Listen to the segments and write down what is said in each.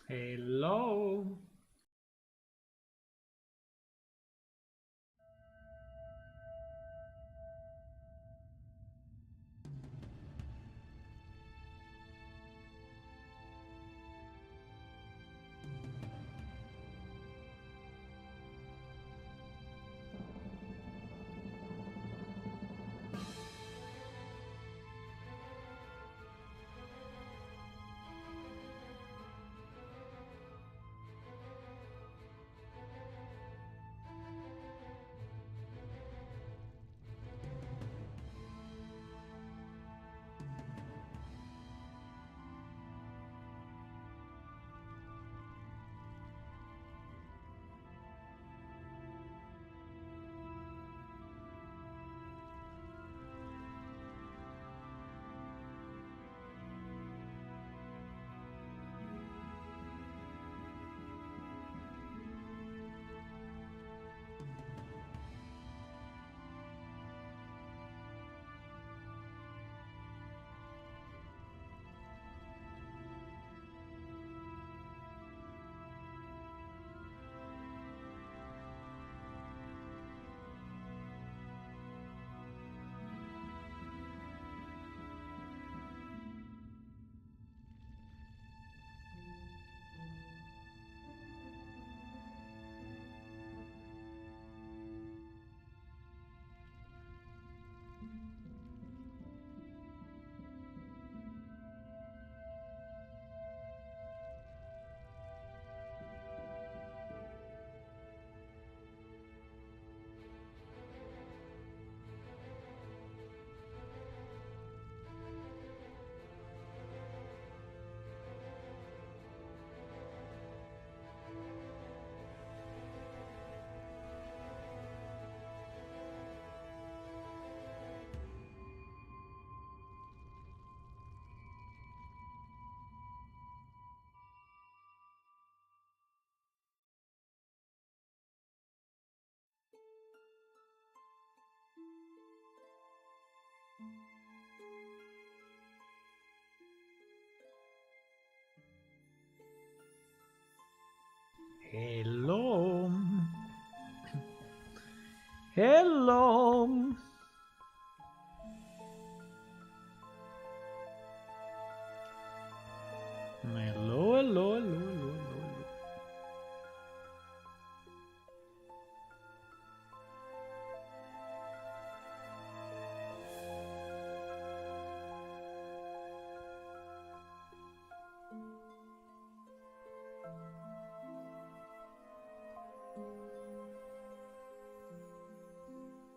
Hello. Hello. Hello. Hello, hello, hello, hello, hello.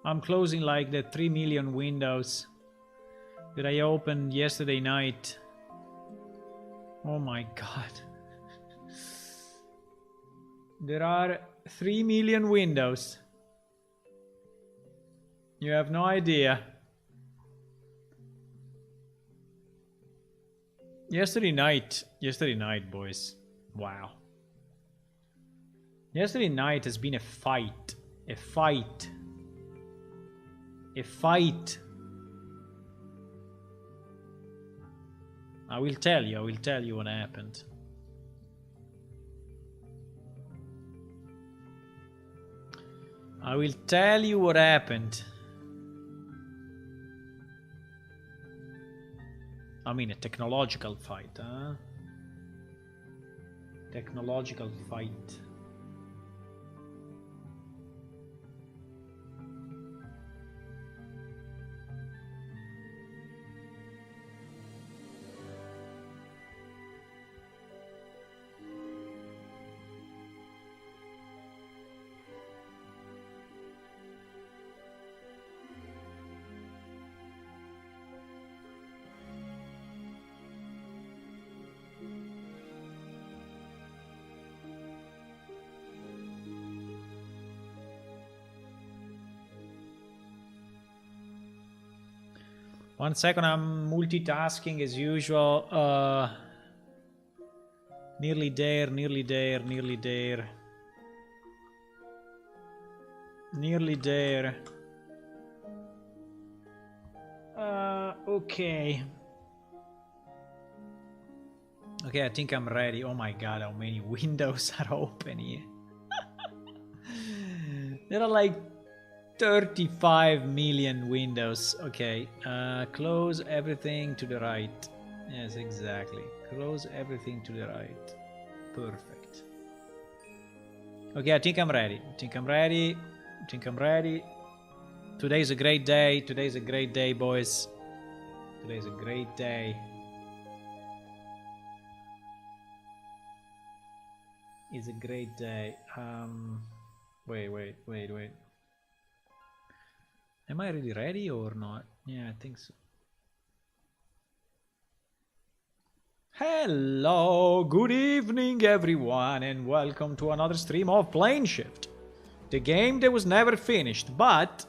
I'm closing like the 3 million windows that I opened yesterday night. Oh my god. There are 3 million windows. You have no idea. Yesterday night, boys. Wow. Yesterday night has been a fight. A fight. A fight. I will tell you what happened. I will tell you what happened. I mean, a technological fight, huh? Technological fight. One second, I'm multitasking as usual. Nearly there, nearly there, nearly there. Nearly there. Okay. Okay, I think I'm ready. Oh my god, how many windows are open here? There are like 35 million windows. Okay, close everything to the right. Yes, exactly. Close everything to the right. Perfect. Okay, I think I'm ready. I think I'm ready. I think I'm ready. Today's a great day. Today's a great day, boys. Today's a great day. It's a great day. Wait. Am I really ready or not? Yeah, I think so. Hello, good evening everyone, and welcome to another stream of Plane Shift. The game that was never finished, but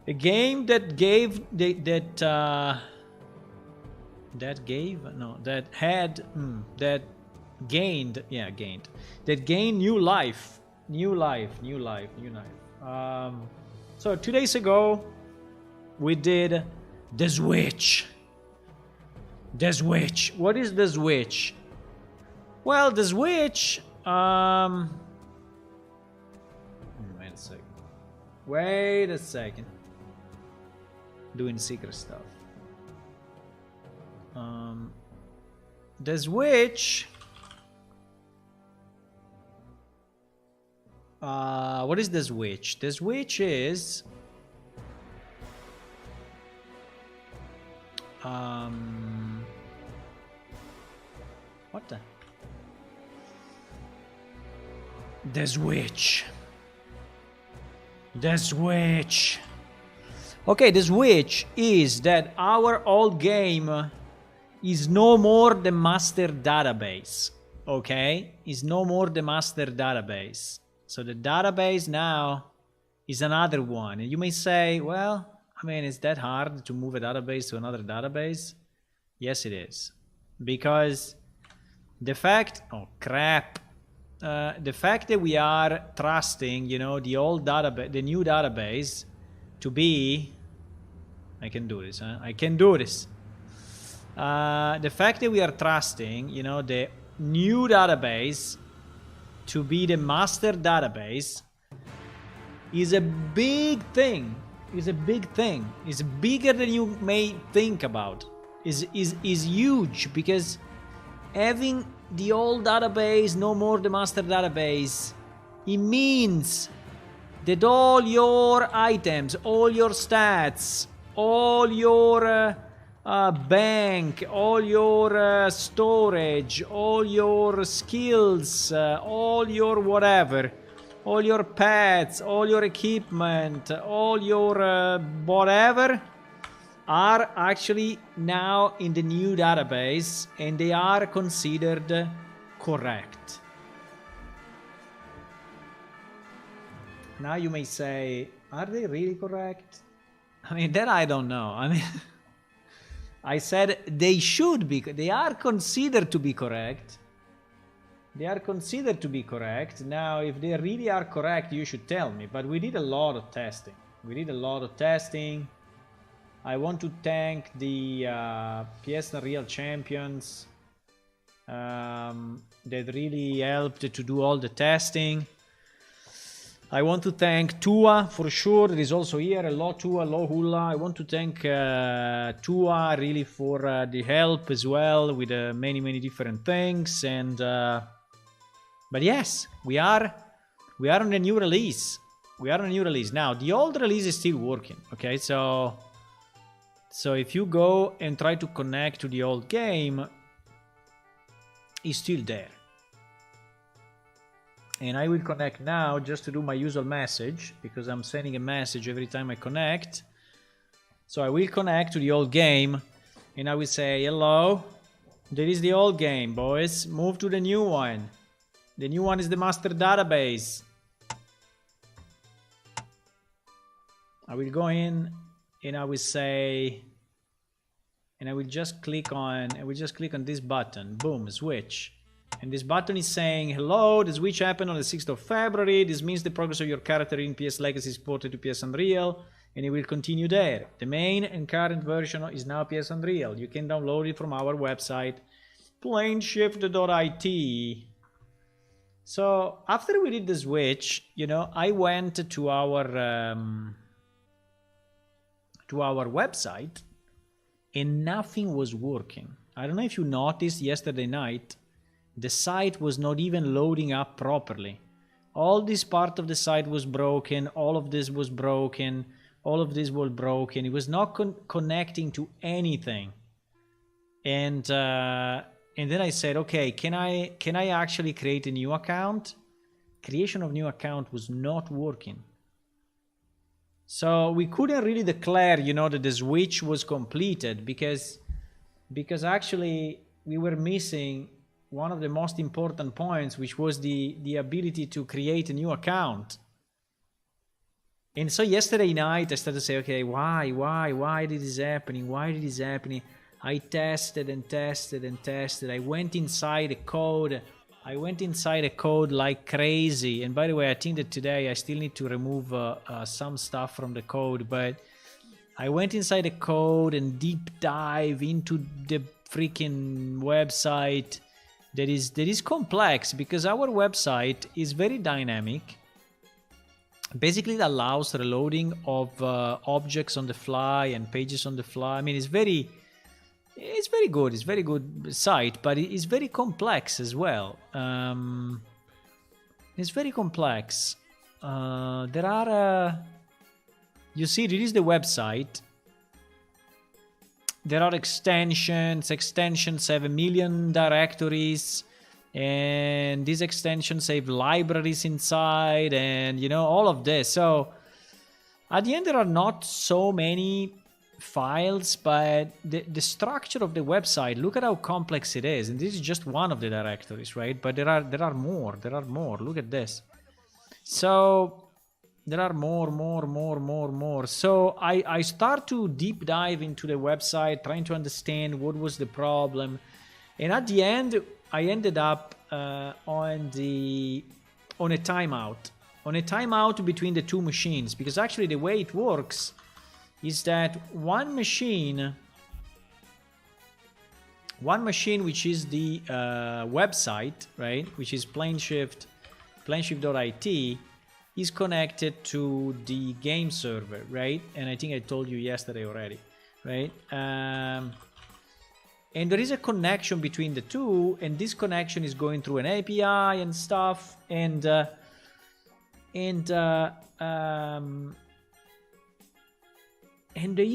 a game that gave that gained new life. So 2 days ago we did the Switch. The Switch. What is the Switch? Well, the Switch wait a second. Doing secret stuff. The Switch. What is the Switch? The Switch is what the Switch. The Switch. Okay, the Switch is that our old game is no more the master database. Okay? Is no more the master database. So the database now is another one. And you may say, well, I mean, is that hard to move a database to another database? Yes, it is. Because the fact, oh crap. The fact that we are trusting, you know, the old database, the new database to be, I can do this, huh? I can do this. The fact that we are trusting, you know, the new database to be the master database is a big thing. Is a big thing. Is bigger than you may think about. Is huge, because having the old database, no more the master database, it means that all your items, all your stats, all your bank, all your storage, all your skills, all your whatever, all your pets, all your equipment, all your whatever are actually now in the new database, and they are considered correct. Now you may say, are they really correct? I mean, that I don't know. I mean, I said they should be, they are considered to be correct. They are considered to be correct. Now, if they really are correct, you should tell me. But we did a lot of testing. We did a lot of testing. I want to thank the PS Unreal champions that really helped to do all the testing. I want to thank Tua for sure. That is also here. Hello Tua, hello Hula. I want to thank Tua really for the help as well with many different things. And but yes, we are on a new release. We are on a new release now. The old release is still working. Okay, so if you go and try to connect to the old game, it's still there. And I will connect now just to do my usual message, because I'm sending a message every time I connect. So I will connect to the old game and I will say, hello, that is the old game, boys. Move to the new one. The new one is the master database. I will go in and I will say, and I will just click on, this button. Boom, switch. And this button is saying, hello, the switch happened on the 6th of February. This means the progress of your character in PS Legacy is ported to PS Unreal. and it will continue there. The main and current version is now PS Unreal. You can download it from our website, planeshift.it. So after we did the switch, you know, I went to our website and nothing was working. I don't know if you noticed yesterday night, the site was not even loading up properly. All this part of the site was broken, all of this was broken, all of this was broken. It was not connecting to anything. And then I said, okay, can I actually create a new account? Creation of new account was not working. So we couldn't really declare, you know, that the switch was completed because actually we were missing one of the most important points, which was the ability to create a new account. And so yesterday night I started to say, okay, why did this happening? Why did this happening? I tested and tested and tested. I went inside the code. I went inside the code like crazy. And by the way, I think that today I still need to remove some stuff from the code, but I went inside the code and deep dive into the freaking website that is complex, because our website is very dynamic. Basically, it allows reloading of objects on the fly and pages on the fly. I mean, it's very good. It's a very good site, but it's very complex as well. It's very complex. There are, you see, this is the website. There are extensions. Extensions have 1 million directories, and these extensions have libraries inside, and you know, all of this. So at the end, there are not so many files, but the structure of the website, look at how complex it is. And this is just one of the directories, right? But there are more. Look at this. So there are more. So I start to deep dive into the website, trying to understand what was the problem. And at the end, I ended up on a timeout between the two machines, because actually the way it works is that one machine, which is the website, right, which is planeshift.it, is connected to the game server, right? And I think I told you yesterday already, right? And there is a connection between the two, and this connection is going through an API and stuff, and the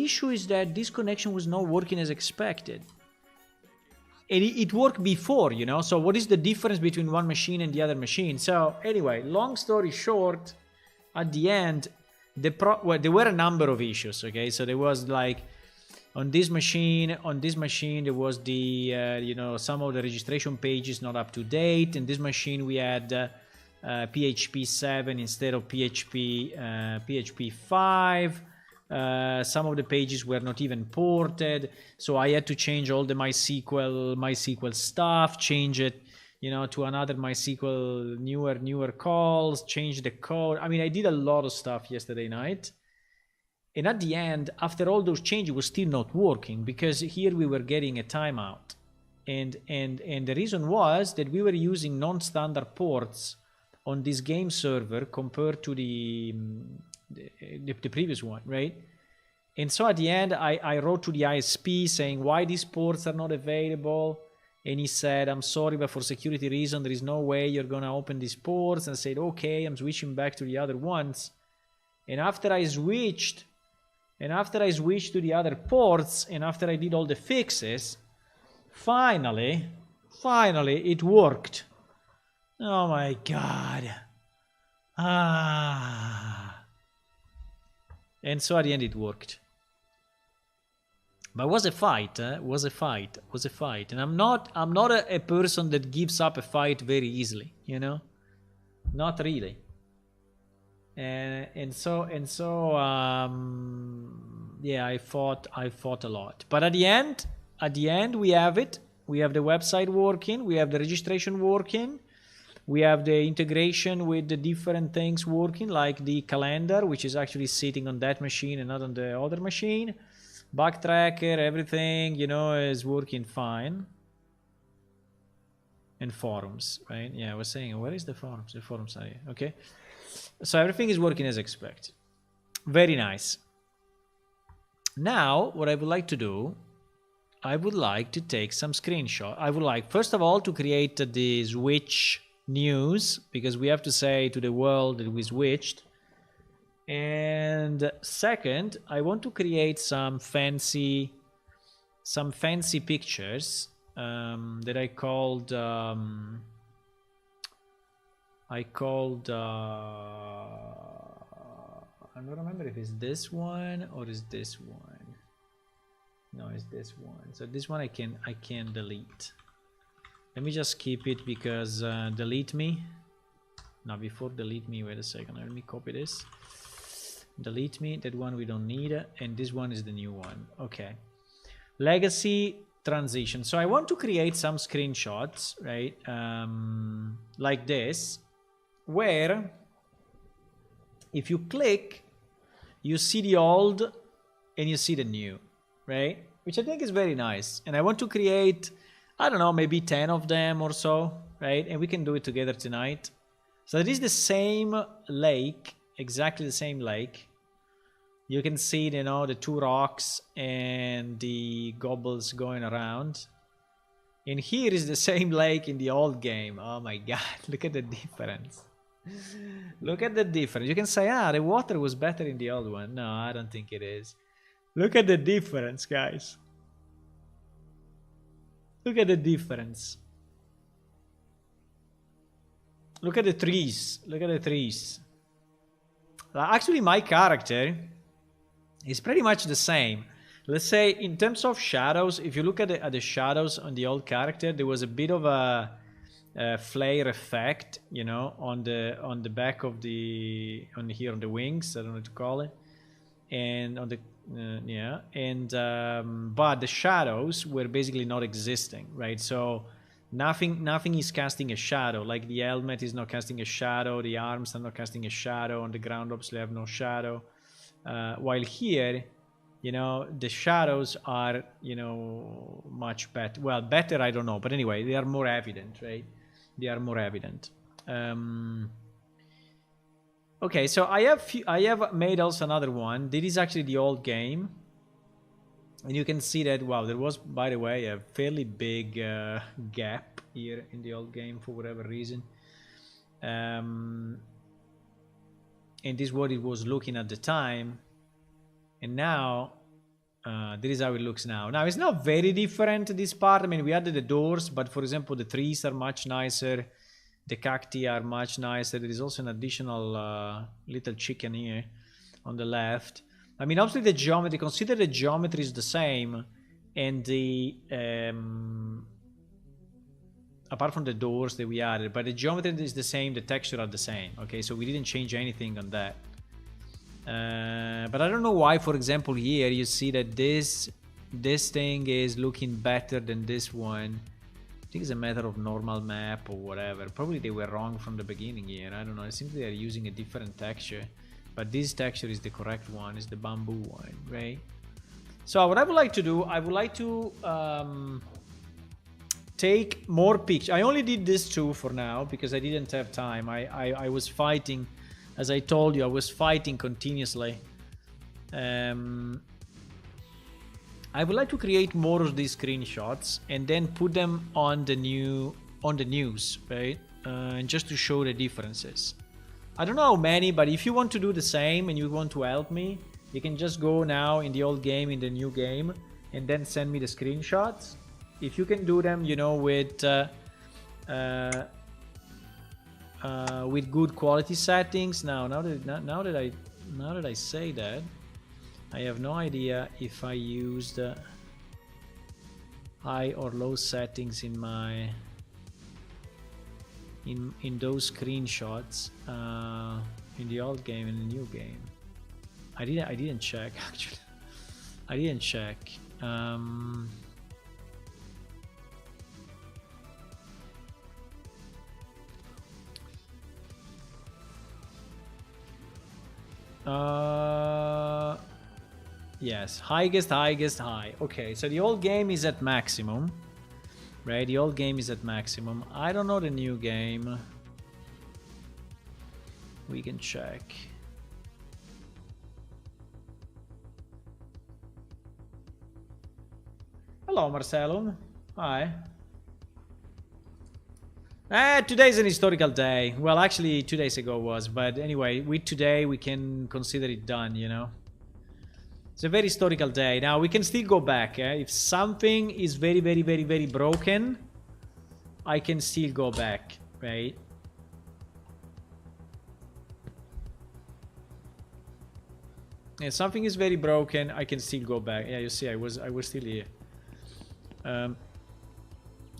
issue is that this connection was not working as expected. And it worked before, you know. So what is the difference between one machine and the other machine? So anyway, long story short, at the end, there were a number of issues. Okay, so there was like on this machine there was the you know, some of the registration pages not up to date. In this machine we had PHP 7 instead of PHP 5. Some of the pages were not even ported, so I had to change all the MySQL stuff, change it, you know, to another MySQL newer calls, change the code. I mean, I did a lot of stuff yesterday night, and at the end, after all those changes, it was still not working, because here we were getting a timeout, and the reason was that we were using non-standard ports on this game server compared to the previous one, right? And so at the end, I wrote to the ISP saying why these ports are not available, and he said, I'm sorry, but for security reason there is no way you're gonna open these ports. And I said, okay, I'm switching back to the other ones. And after I switched to the other ports, and after I did all the fixes, finally it worked. Oh my god. And so at the end it worked. But it was a fight, it was a fight. And I'm not a person that gives up a fight very easily, you know? Not really. And so yeah, I fought a lot. But at the end we have it. We have the website working, we have the registration working. We have the integration with the different things working, like the calendar, which is actually sitting on that machine and not on the other machine. Backtracker, everything, you know, is working fine. And forums, right? Yeah, I was saying, where is the forums? The forums are here, okay? So everything is working as expected. Very nice. Now, what I would like to do, I would like to take some screenshot. I would like, first of all, to create the switch news, because we have to say to the world that we switched. And second, I want to create some fancy pictures that I don't remember if it's this one or is this one. No, it's this one. So this one I can delete. Let me just keep it because delete me. Now before delete me, wait a second. Let me copy this. Delete me. That one we don't need, and this one is the new one. Okay. Legacy transition. So I want to create some screenshots, right? Like this, where if you click, you see the old and you see the new, right? Which I think is very nice. And I want to create, I don't know, maybe 10 of them or so, right? And we can do it together tonight. So it is the same lake, exactly the same lake. You can see, you know, the two rocks and the gobbles going around. And here is the same lake in the old game. Oh my god, look at the difference. Look at the difference. You can say, the water was better in the old one. No, I don't think it is. Look at the difference, guys. Look at the difference. Look at the trees. Look at the trees. Actually, my character is pretty much the same. Let's say in terms of shadows, if you look at the shadows on the old character, there was a bit of a flare effect, you know, on the back of on the wings. I don't know what to call it, and on the yeah, and but the shadows were basically not existing, right? So nothing is casting a shadow. Like the helmet is not casting a shadow, the arms are not casting a shadow, on the ground obviously have no shadow. While here, you know, the shadows are, you know, much better. Well, better, I don't know, but anyway, they are more evident, right? They are more evident. Okay, so I have made also another one. This is actually the old game, and you can see that, wow, there was, by the way, a fairly big gap here in the old game for whatever reason. And this is what it was looking at the time, and now this is how it looks now. Now it's not very different, this part. I mean, we added the doors, but for example the trees are much nicer, the cacti are much nicer. There is also an additional little chicken here on the left. I mean, obviously the geometry, consider the geometry is the same, and the apart from the doors that we added, but the geometry is the same, the texture are the same. Okay, so we didn't change anything on that. But I don't know why, for example, here you see that this thing is looking better than this one. I think it's a matter of normal map or whatever. Probably they were wrong from the beginning here. I don't know. I think they are using a different texture, but this texture is the correct one. Is the bamboo one, right? So what I would like to do, I would like to take more pictures. I only did this two for now because I didn't have time. I was fighting. As I told you, I was fighting continuously. I would like to create more of these screenshots and then put them on the news, right? And just to show the differences. I don't know how many, but if you want to do the same and you want to help me, you can just go now in the old game, in the new game, and then send me the screenshots. If you can do them, you know, with good quality settings. Now that I say that, I have no idea if I used high or low settings in my in those screenshots in the old game and the new game. I didn't check actually. I didn't check. Yes, highest, high. Okay, so the old game is at maximum. Right, the old game is at maximum. I don't know the new game. We can check. Hello, Marcelo. Hi. Today's an historical day. Well, actually, 2 days ago was. But anyway, with today, we can consider it done, you know? It's a very historical day. Now, we can still go back. If something is very, very, very, very broken, I can still go back, right? If something is very broken, I can still go back. Yeah, you see, I was still here.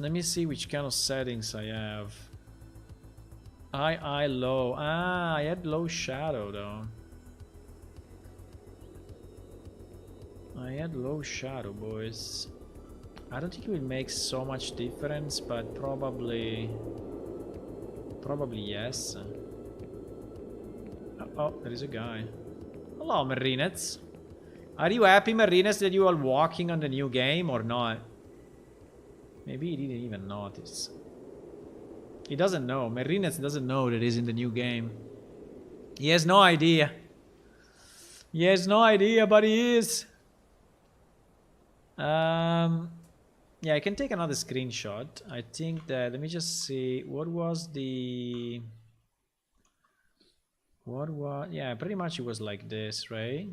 Let me see which kind of settings I have. High, low. Ah, I had low shadow though. I had low shadow, boys. I don't think it will make so much difference, but probably yes. Oh, there is a guy. Hello, Marinets. Are you happy, Marinets, that you are walking on the new game or not? Maybe he didn't even notice. He doesn't know. Marinets doesn't know that he's in the new game. He has no idea. He has no idea, but he is. Yeah, I can take another screenshot. I think that, let me just see, what was the... What was... Yeah, pretty much it was like this, right?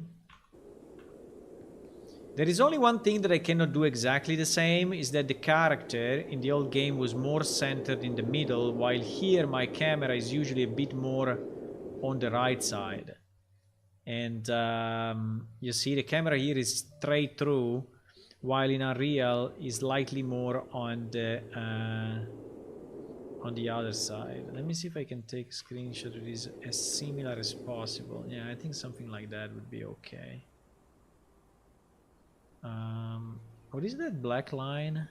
There is only one thing that I cannot do exactly the same, is that the character in the old game was more centered in the middle, while here my camera is usually a bit more on the right side. And you see the camera here is straight through, while in Unreal is slightly more on the other side. Let me see if I can take a screenshot that is as similar as possible. Yeah, I think something like that would be okay. What is that black line?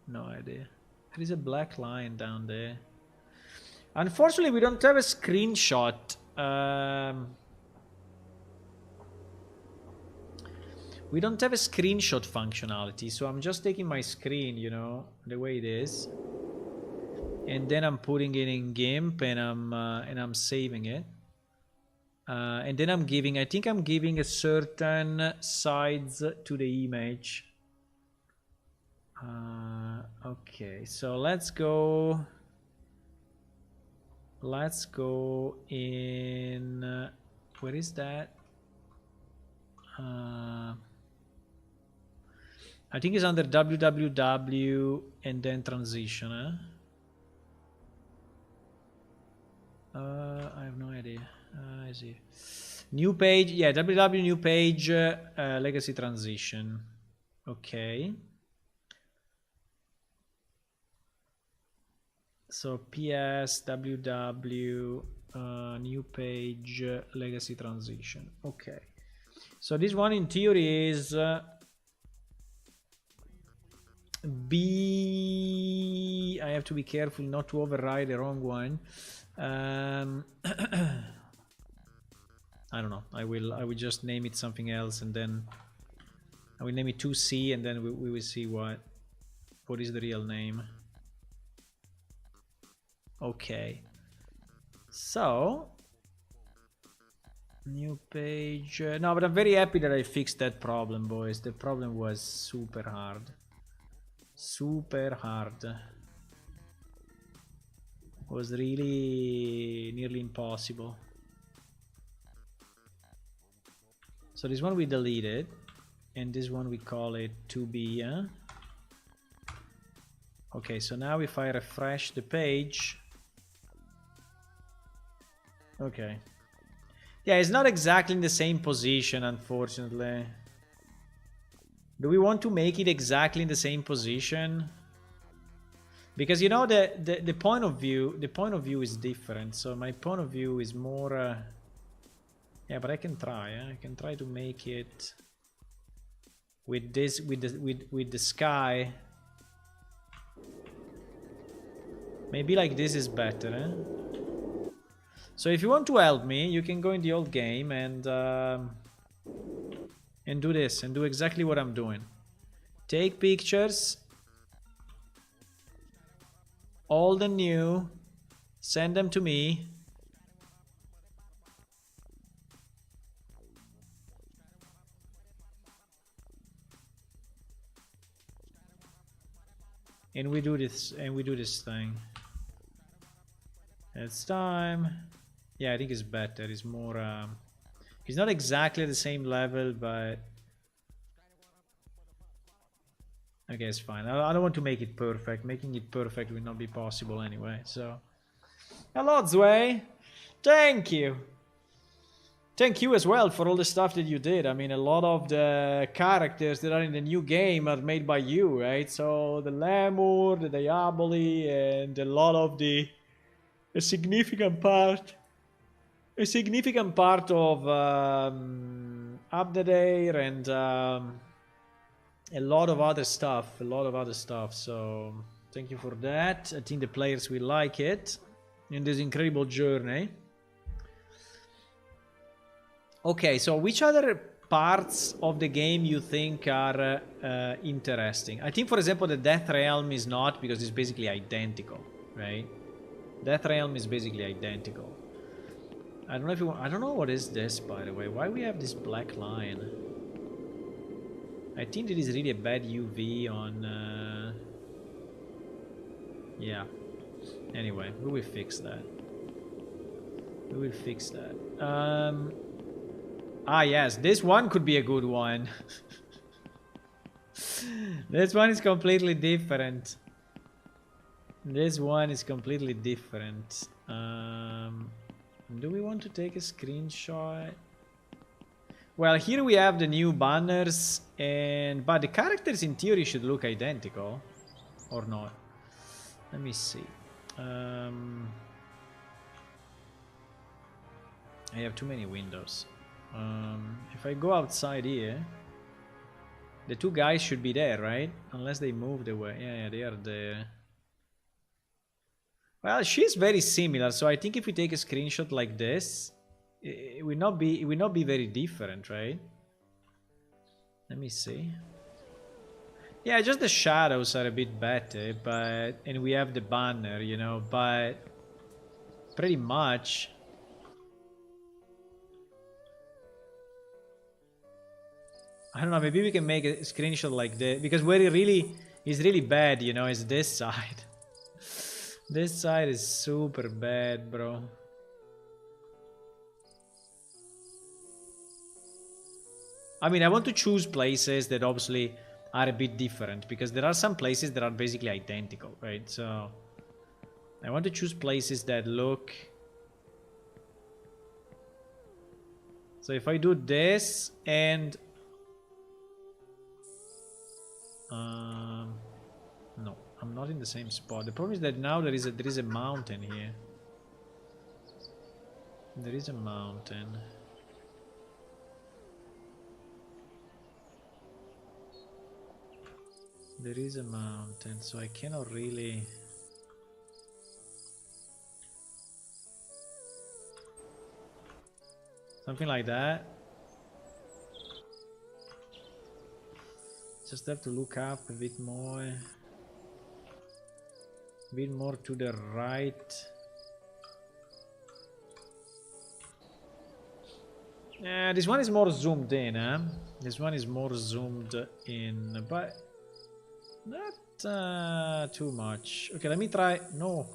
No idea. There is a black line down there. Unfortunately, we don't have a screenshot. We don't have a screenshot functionality, so I'm just taking my screen, you know, the way it is, and then I'm putting it in GIMP, and I'm saving it. And then I'm giving, I think I'm giving a certain size to the image. Okay, so let's go in, where is that? I think it's under www and then transition. I have no idea. I see. New page, yeah, www new page, legacy transition. Okay. So ps www new page legacy transition. Okay. So this one in theory is B. I have to be careful not to override the wrong one. I don't know. I will just name it something else, and then I will name it 2C, and then we will see what is the real name. Okay. So new page. No, but I'm very happy that I fixed that problem, boys. The problem was super hard. Super hard. It was really nearly impossible. So this one we deleted, and this one we call it 2B. Okay, so now if I refresh the page, okay. Yeah, it's not exactly in the same position, unfortunately. Do we want to make it exactly in the same position? Because, you know, the point of view is different. So my point of view is more yeah, but I can try. I can try to make it with this, with the sky. Maybe like this is better. So if you want to help me, you can go in the old game and do this and do exactly what I'm doing. Take pictures, old and new, send them to me. And we do this thing. It's time. Yeah, I think it's better. It's more it's not exactly the same level, but okay, it's fine. I don't want to make it perfect. Making it perfect will not be possible anyway. So hello, Zwei. Thank you. Thank you as well for all the stuff that you did. I mean, a lot of the characters that are in the new game are made by you, right? So the Lemur, the Diaboli, and a lot of a significant part of Update and a lot of other stuff. So thank you for that. I think the players will like it in this incredible journey. Okay, so which other parts of the game you think are interesting? I think, for example, the Death Realm is not, because it's basically identical, right? Death Realm is basically identical. I don't know if you want, I don't know what is this, by the way. Why we have this black line? I think it is really a bad UV on... yeah. Anyway, we will fix that. We will fix that. Ah, yes, this one could be a good one. This one is completely different. This one is completely different. Do we want to take a screenshot? Well, here we have the new banners, but the characters in theory should look identical, or not. Let me see. I have too many windows. If I go outside here, the two guys should be there, right? Unless they moved away. Yeah, they are there. Well, she's very similar, so I think if we take a screenshot like this, it will not be very different, right? Let me see. Yeah, just the shadows are a bit better, and we have the banner, you know, but pretty much. I don't know, maybe we can make a screenshot like this, because where it really is really bad, you know, is this side. This side is super bad, bro. I mean, I want to choose places that obviously are a bit different, because there are some places that are basically identical, right? So I want to choose places that look... So if I do this and... no, I'm not in the same spot. The problem is that now there is a mountain here. There is a mountain. There is a mountain, so I cannot really... Something like that. Just have to look up a bit more. A bit more to the right. Yeah, this one is more zoomed in, huh? This one is more zoomed in, but not too much. Okay, let me try. No.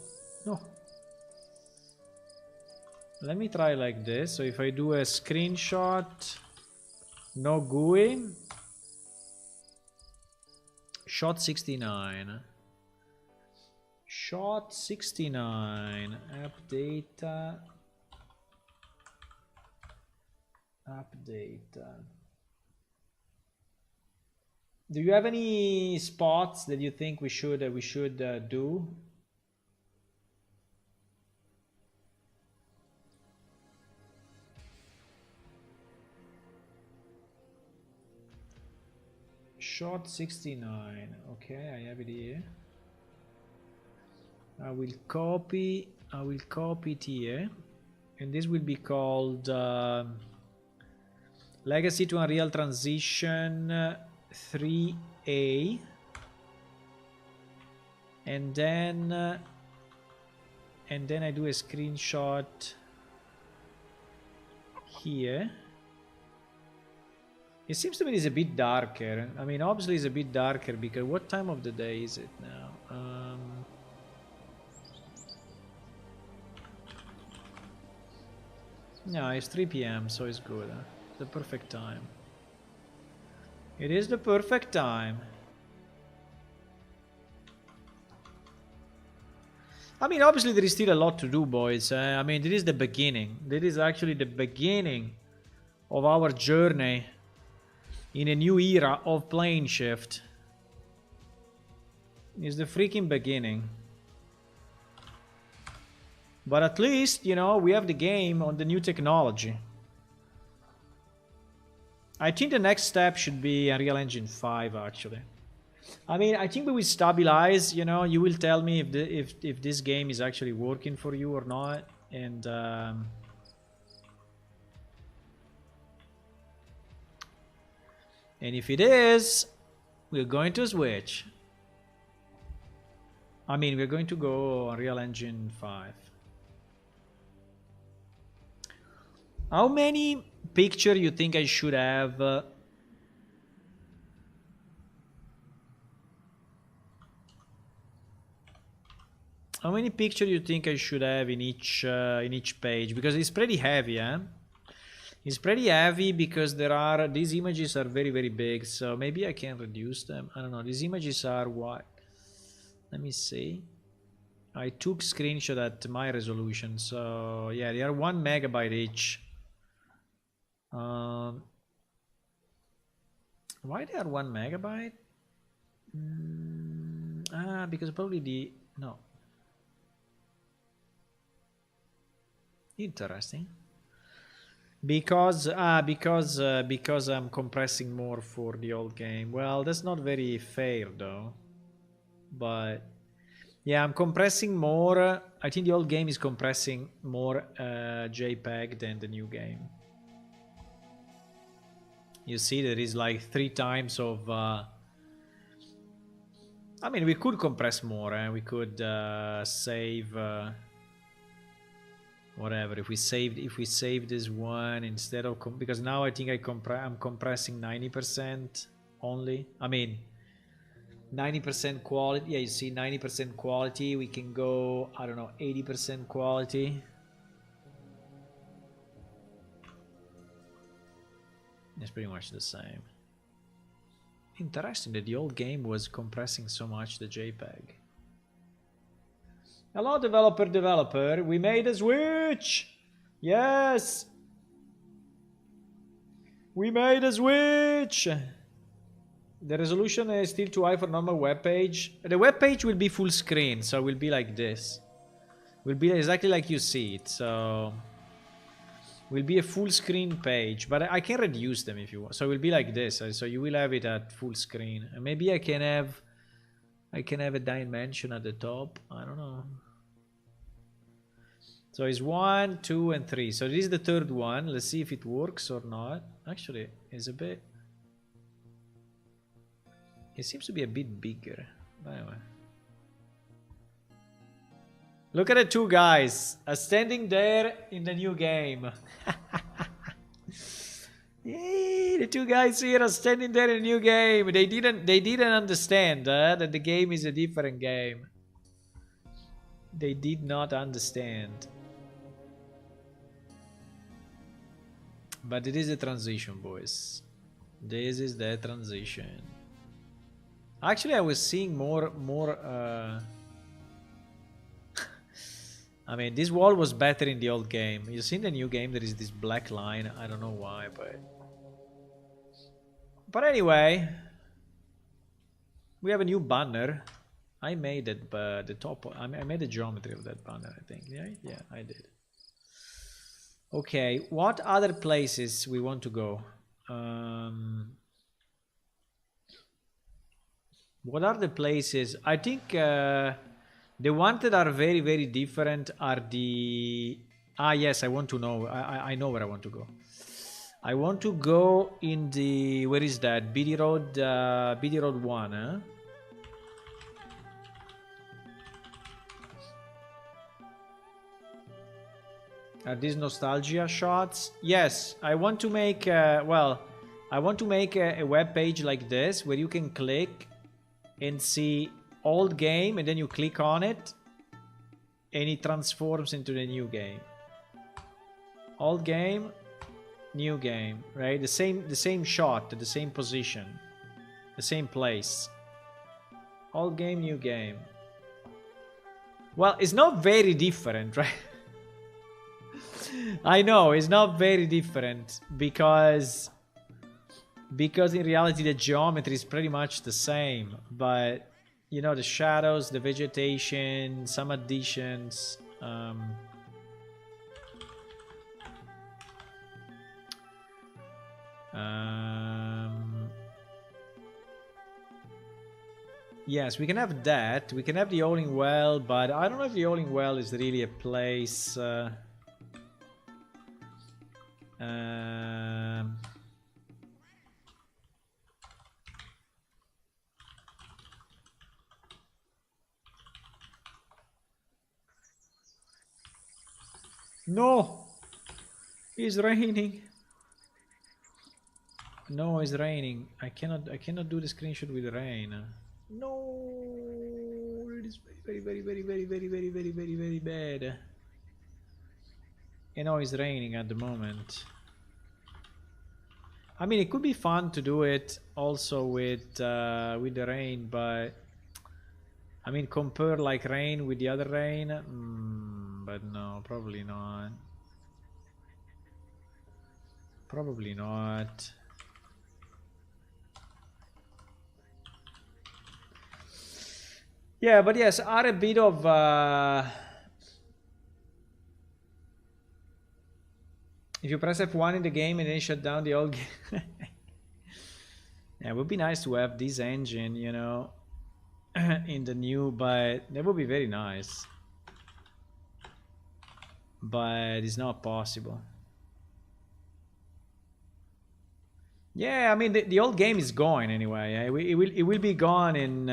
Let me try like this. So if I do a screenshot, no GUI, shot 69. Shot 69. App data. Update. Do you have any spots that you think we should do? Shot 69. Okay, I have it here. I will copy it here, And this will be called Legacy to Unreal Transition 3A. And then I do a screenshot here. It seems to me it's a bit darker. I mean, obviously it's a bit darker because what time of the day is it now? No, it's 3 p.m. so it's good. Huh? The perfect time. It is the perfect time. I mean, obviously there is still a lot to do, boys. I mean, this is the beginning. This is actually the beginning of our journey in a new era of plane shift. It's the freaking beginning. But at least, you know, we have the game on the new technology. I think the next step should be Unreal Engine 5, actually. I mean, I think we will stabilize, you know, you will tell me if this game is actually working for you or not. And if it is, we're going to switch. I mean, we're going to go Unreal Engine 5. How many picture you think I should have? How many picture you think I should have in each page? Because it's pretty heavy, eh? It's pretty heavy because there are these images are very big, so maybe I can reduce them. I don't know. These images are what? Let me see. I took screenshot at my resolution, so yeah, they are 1 megabyte each. Why they are 1 megabyte? Because probably no. Interesting. Because I'm compressing more for the old game. Well, that's not very fair though. But yeah, I'm compressing more. I think the old game is compressing more JPEG than the new game. You see, there is like 3 times of. I mean, we could compress more. We could save. Whatever. If we save this one instead of because now I think I'm compressing 90% only. I mean, 90% quality. Yeah, you see, 90% quality. We can go. I don't know, 80% quality. It's pretty much the same. Interesting that the old game was compressing so much the JPEG. Hello, developer. We made a switch. Yes. We made a switch. The resolution is still too high for normal web page. The web page will be full screen, so it will be like this. Will be exactly like you see it. So will be a full screen page, but I can reduce them if you want. So it will be like this. So you will have it at full screen. And maybe I can have a dimension at the top. I don't know. So it's 1, 2, and 3. So this is the third one. Let's see if it works or not. Actually, it's a bit. It seems to be a bit bigger. But anyway. Look at the two guys standing there in the new game. Yay, the two guys here are standing there in the new game. They didn't understand that the game is a different game. They did not understand. But it is a transition, boys. This is the transition. Actually, I was seeing more I mean, this wall was better in the old game. You see in the new game there is this black line. I don't know why, but anyway, we have a new banner. I made it, but the top. I made the geometry of that banner. I think. Yeah, I did. Okay, what other places we want to go? What are the places? I think. The ones that are very different are the Ah, yes, I want to know. I know where I want to go. I want to go in the... Where is that? BD Road, BD Road 1, huh? Are these nostalgia shots? Yes, I want to make, well, I want to make a web page like this where you can click and see old game, and then you click on it and it transforms into the new game. Old game, new game, right? The same shot, the same position, the same place. Old game, new game. Well, it's not very different, right? I know it's not very different because in reality the geometry is pretty much the same, but you know, the shadows, the vegetation, some additions. Yes, we can have that. We can have the Howling Well, but I don't know if the Howling Well is really a place. No, it's raining. No, it's raining. I cannot do the screenshot with rain. No, it is very, very, very, very, very, very, very, very, very bad. You know, it's raining at the moment. I mean, it could be fun to do it also with the rain, but I mean, compare like rain with the other rain. But no, probably not. Probably not. Yeah, but yes, are a bit of if you press F1 in the game and then shut down the old game. Yeah, it would be nice to have this engine, you know, in the new, but that would be very nice. But it's not possible. Yeah, I mean the old game is gone anyway. It will be gone in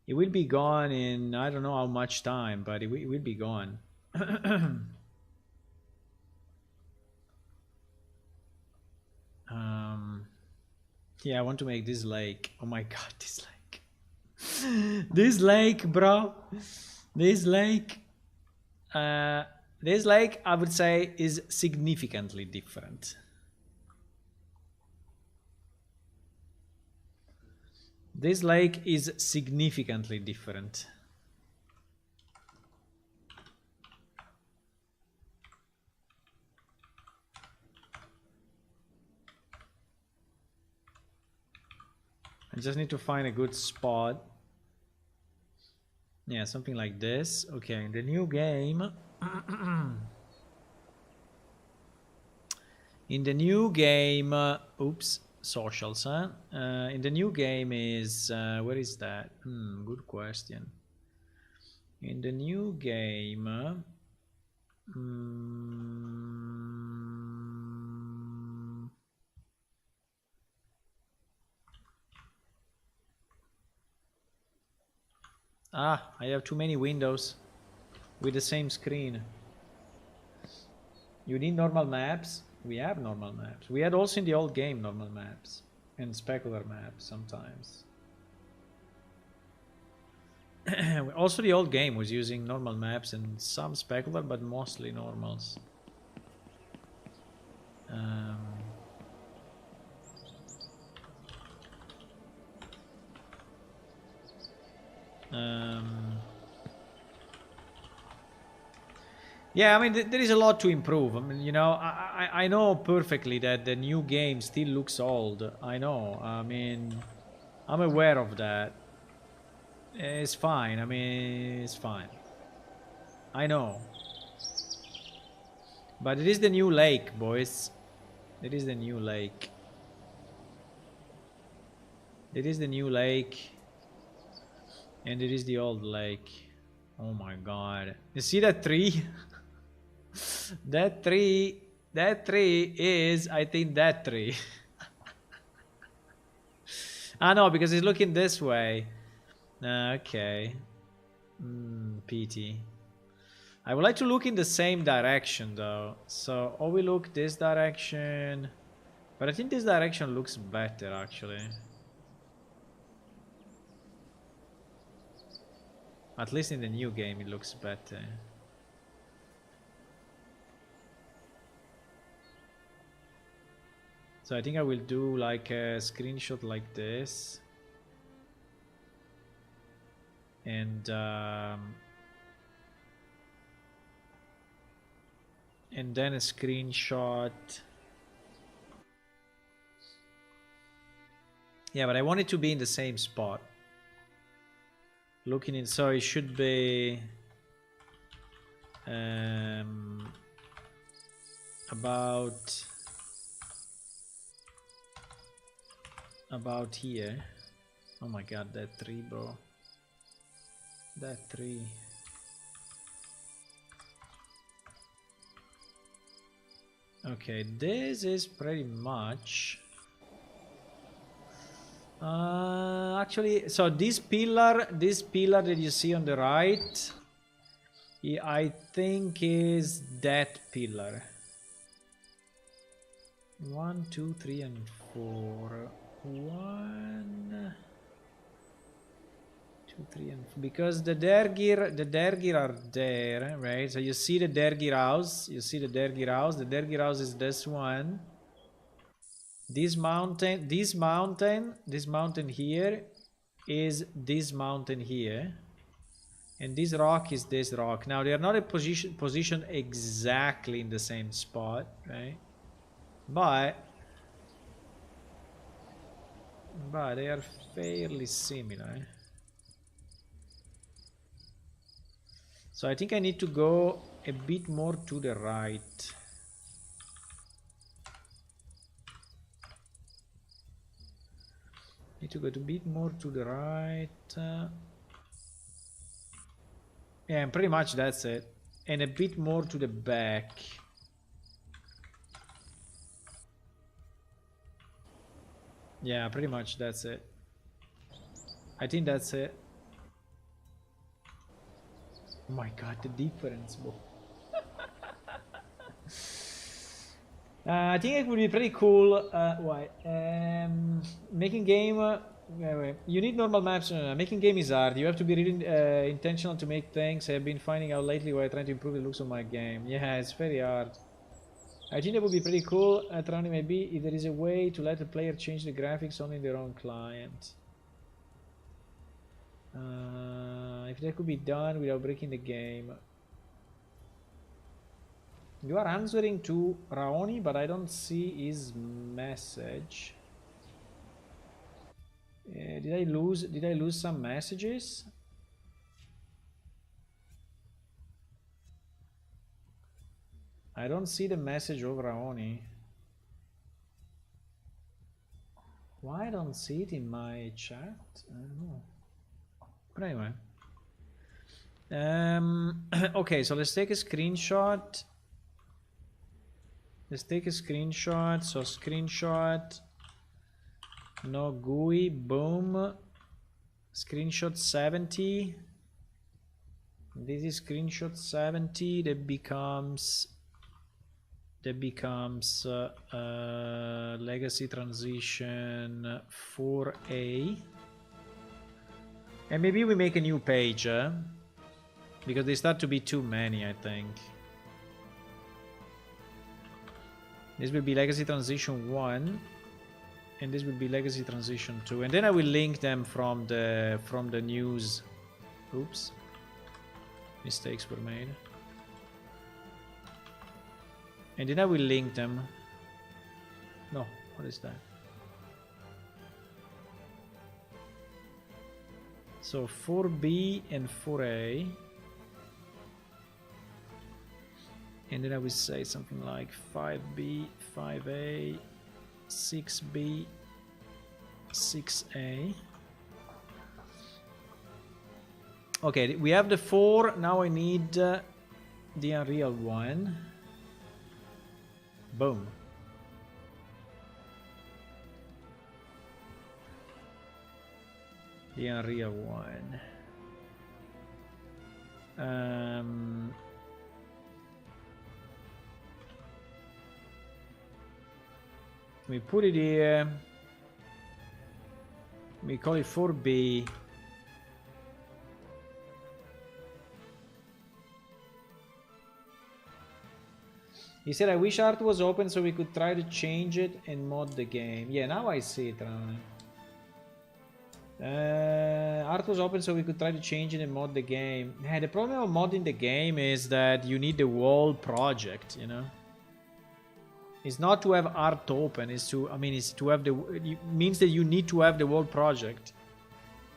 it will be gone in I don't know how much time, but it will be gone. Yeah, I want to make this lake. Oh my god, this lake. This lake, bro. This lake. This lake, I would say, is significantly different. This lake is significantly different. I just need to find a good spot. Yeah, something like this. Okay, in the new game. In the new game, oops, socials, huh? In the new game is, where is that? Good question. In the new game, I have too many windows with the same screen. You need normal maps? We have normal maps. We had also in the old game normal maps and specular maps sometimes. Also the old game was using normal maps and some specular, but mostly normals. Yeah, I mean, there is a lot to improve. I mean, you know, I know perfectly that the new game still looks old. I know. I mean, I'm aware of that. It's fine. I mean, it's fine. I know. But it is the new lake, boys. It is the new lake. It is the new lake. And it is the old lake. Oh my god. You see that tree? That tree is, I think, that tree. Ah, no, because he's looking this way. Okay. PT. I would like to look in the same direction, though. So, or we look this direction. But I think this direction looks better, actually. At least in the new game, it looks better. So I think I will do like a screenshot like this. And then a screenshot. Yeah, but I want it to be in the same spot. Looking in, so it should be about here. Oh my god, that tree, bro. That tree. Okay, this is pretty much actually, so this pillar that you see on the right, I think is that pillar. 1, 2, 3, and 4. 1, 2, 3, and 4. Because the Dergir are there, right? So you see the Dergir house. You see the Dergir house. The Dergir house is this one. This mountain here is this mountain here, and this rock is this rock. Now they are not a position exactly in the same spot, right? But they are fairly similar. So I think I need to go a bit more to the right. Need to go a bit more to the right. Yeah, and pretty much that's it. And a bit more to the back. Yeah, pretty much that's it. I think that's it. Oh my god, the difference, bro. I think it would be pretty cool. Why? Making game. Wait. You need normal maps. Making game is hard. You have to be really intentional to make things. I've been finding out lately while trying to improve the looks of my game. Yeah, it's very hard. I think that would be pretty cool. Around maybe if there is a way to let the player change the graphics only in their own client. If that could be done without breaking the game. You are answering to Raoni, but I don't see his message. Did I lose some messages? I don't see the message of Raoni. Why I don't see it in my chat? I don't know. But anyway. Okay, so let's take a screenshot. Let's take a screenshot. So screenshot. No GUI. Boom. Screenshot 70. This is screenshot 70. That becomes legacy transition 4A. And maybe we make a new page, because they start to be too many, I think. This will be legacy transition 1, and this will be legacy transition 2, and then I will link them from the news. Oops, mistakes were made. And then I will link them. No, what is that? So 4B and 4A. And then I will say something like 5B, 5A, 6B, 6A. Okay, we have the 4. Now I need the Unreal one. Boom. The Unreal one. We put it here. We call it 4B. He said, I wish art was open so we could try to change it and mod the game. Yeah, now I see it, Rane. Art was open so we could try to change it and mod the game. Yeah, the problem of modding the game is that you need the whole project, you know? It's not to have art open, it's to, I mean, it's to have the, it means that you need to have the whole project.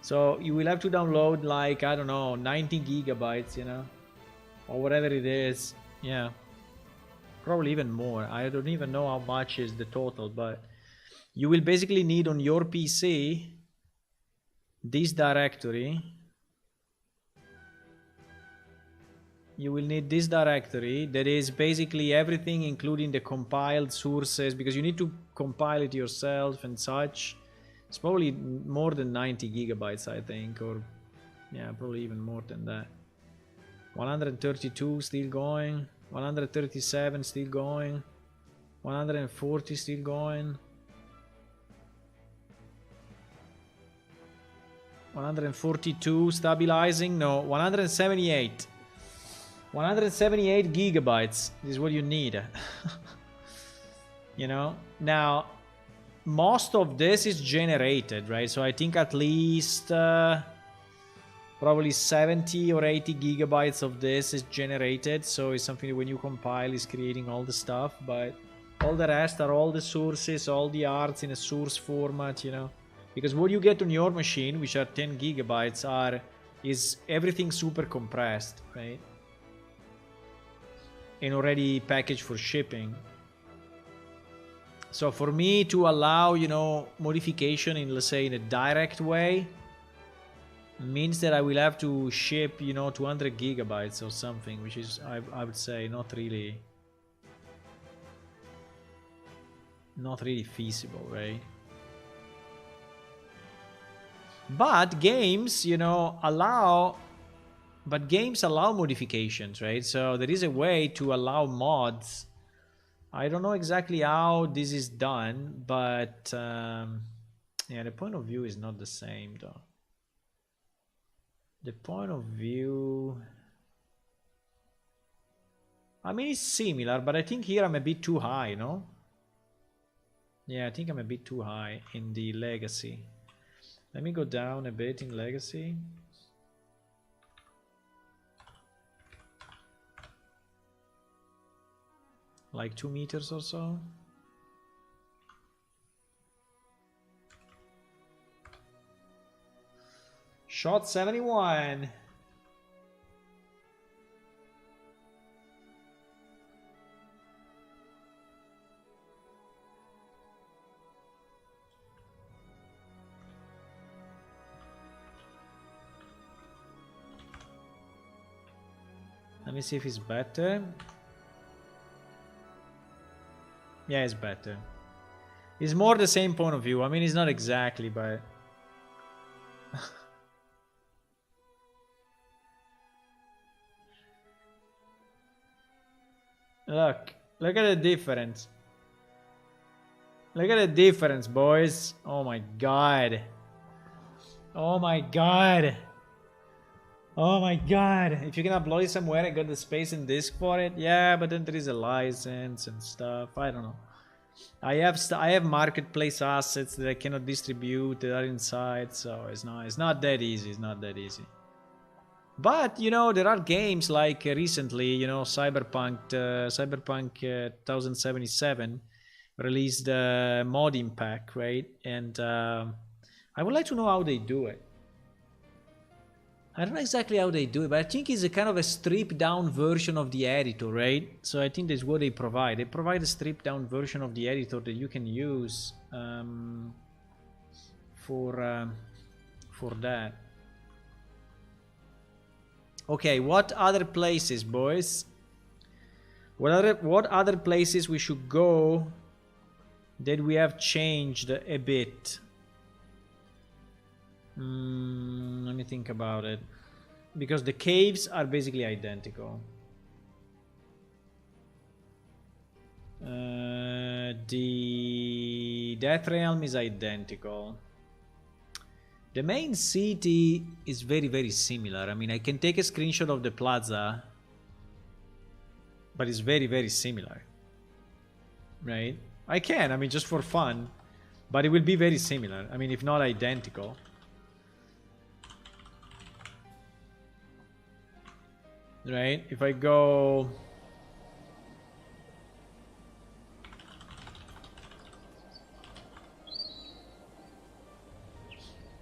So you will have to download like, I don't know, 90 gigabytes, you know? Or whatever it is, yeah. Probably even more. I don't even know how much is the total, but you will basically need on your PC this directory. You will need this directory that is basically everything, including the compiled sources, because you need to compile it yourself and such. It's probably more than 90 gigabytes, I think, or yeah, probably even more than that. 132 still going. 137 still going. 140 still going. 142 stabilizing. No, 178. 178 gigabytes is what you need. You know, now most of this is generated, right? So I think at least probably 70 or 80 gigabytes of this is generated. So it's something that when you compile is creating all the stuff, but all the rest are all the sources, all the arts in a source format, you know, because what you get on your machine, which are 10 gigabytes, is everything super compressed, right? And already packaged for shipping. So for me to allow, you know, modification in, let's say, in a direct way, means that I will have to ship, you know, 200 gigabytes or something, which is, I would say, not really feasible, right? But games, you know, allow modifications, right? So there is a way to allow mods. I don't know exactly how this is done, but yeah, the point of view is not the same though. The point of view, I mean, it's similar, but I think here I'm a bit too high, no? Yeah, I think I'm a bit too high in the legacy. Let me go down a bit in legacy. Like 2 meters or so. Shot 71. Let me see if it's better. Yeah, it's better. It's more the same point of view. I mean, it's not exactly, but... Look at the difference. Look at the difference, boys. Oh my god. Oh my god. Oh my god. If you can upload it somewhere, I got the space and disk for it. Yeah, but then there is a license and stuff. I don't know. I have marketplace assets that I cannot distribute that are inside, so it's not that easy. It's not that easy. But you know, there are games like recently, you know, Cyberpunk 2077 released the modding pack, right? And I would like to know how they do it. I don't know exactly how they do it, but I think it's a kind of a stripped down version of the editor, right? So I think that's what they provide. They provide a stripped down version of the editor that you can use for that. Okay, what other places, boys? What other places we should go that we have changed a bit? Let me think about it. Because the caves are basically identical. The Death Realm is identical. The main city is very, very similar. I mean, I can take a screenshot of the plaza, but it's very, very similar. Right? I can, I mean, just for fun, but it will be very similar. I mean, if not identical. Right? If I go...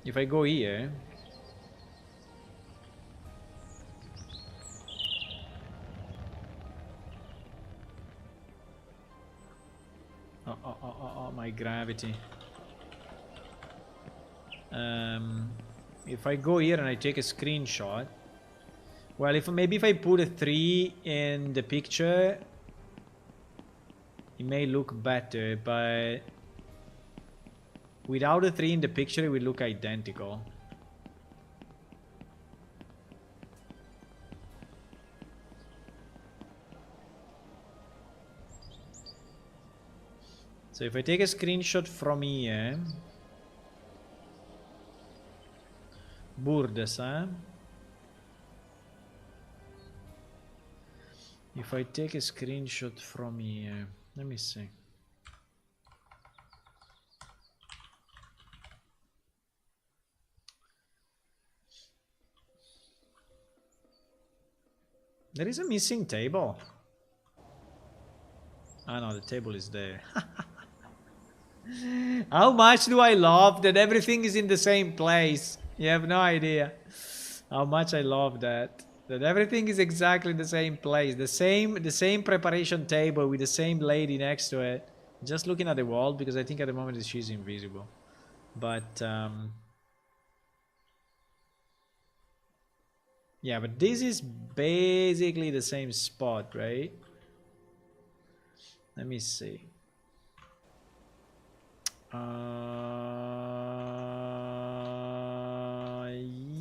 If I go here... Oh, my gravity. If I go here and I take a screenshot... Well, maybe if I put a 3 in the picture, it may look better, but without a 3 in the picture, it will look identical. So if I take a screenshot from here, Burdes, huh? If I take a screenshot from here, let me see. There is a missing table. Ah no, the table is there. How much do I love that everything is in the same place? You have no idea how much I love that. That everything is exactly the same place, the same preparation table with the same lady next to it. Just looking at the wall because I think at the moment she's invisible. But yeah, but this is basically the same spot, right? Let me see.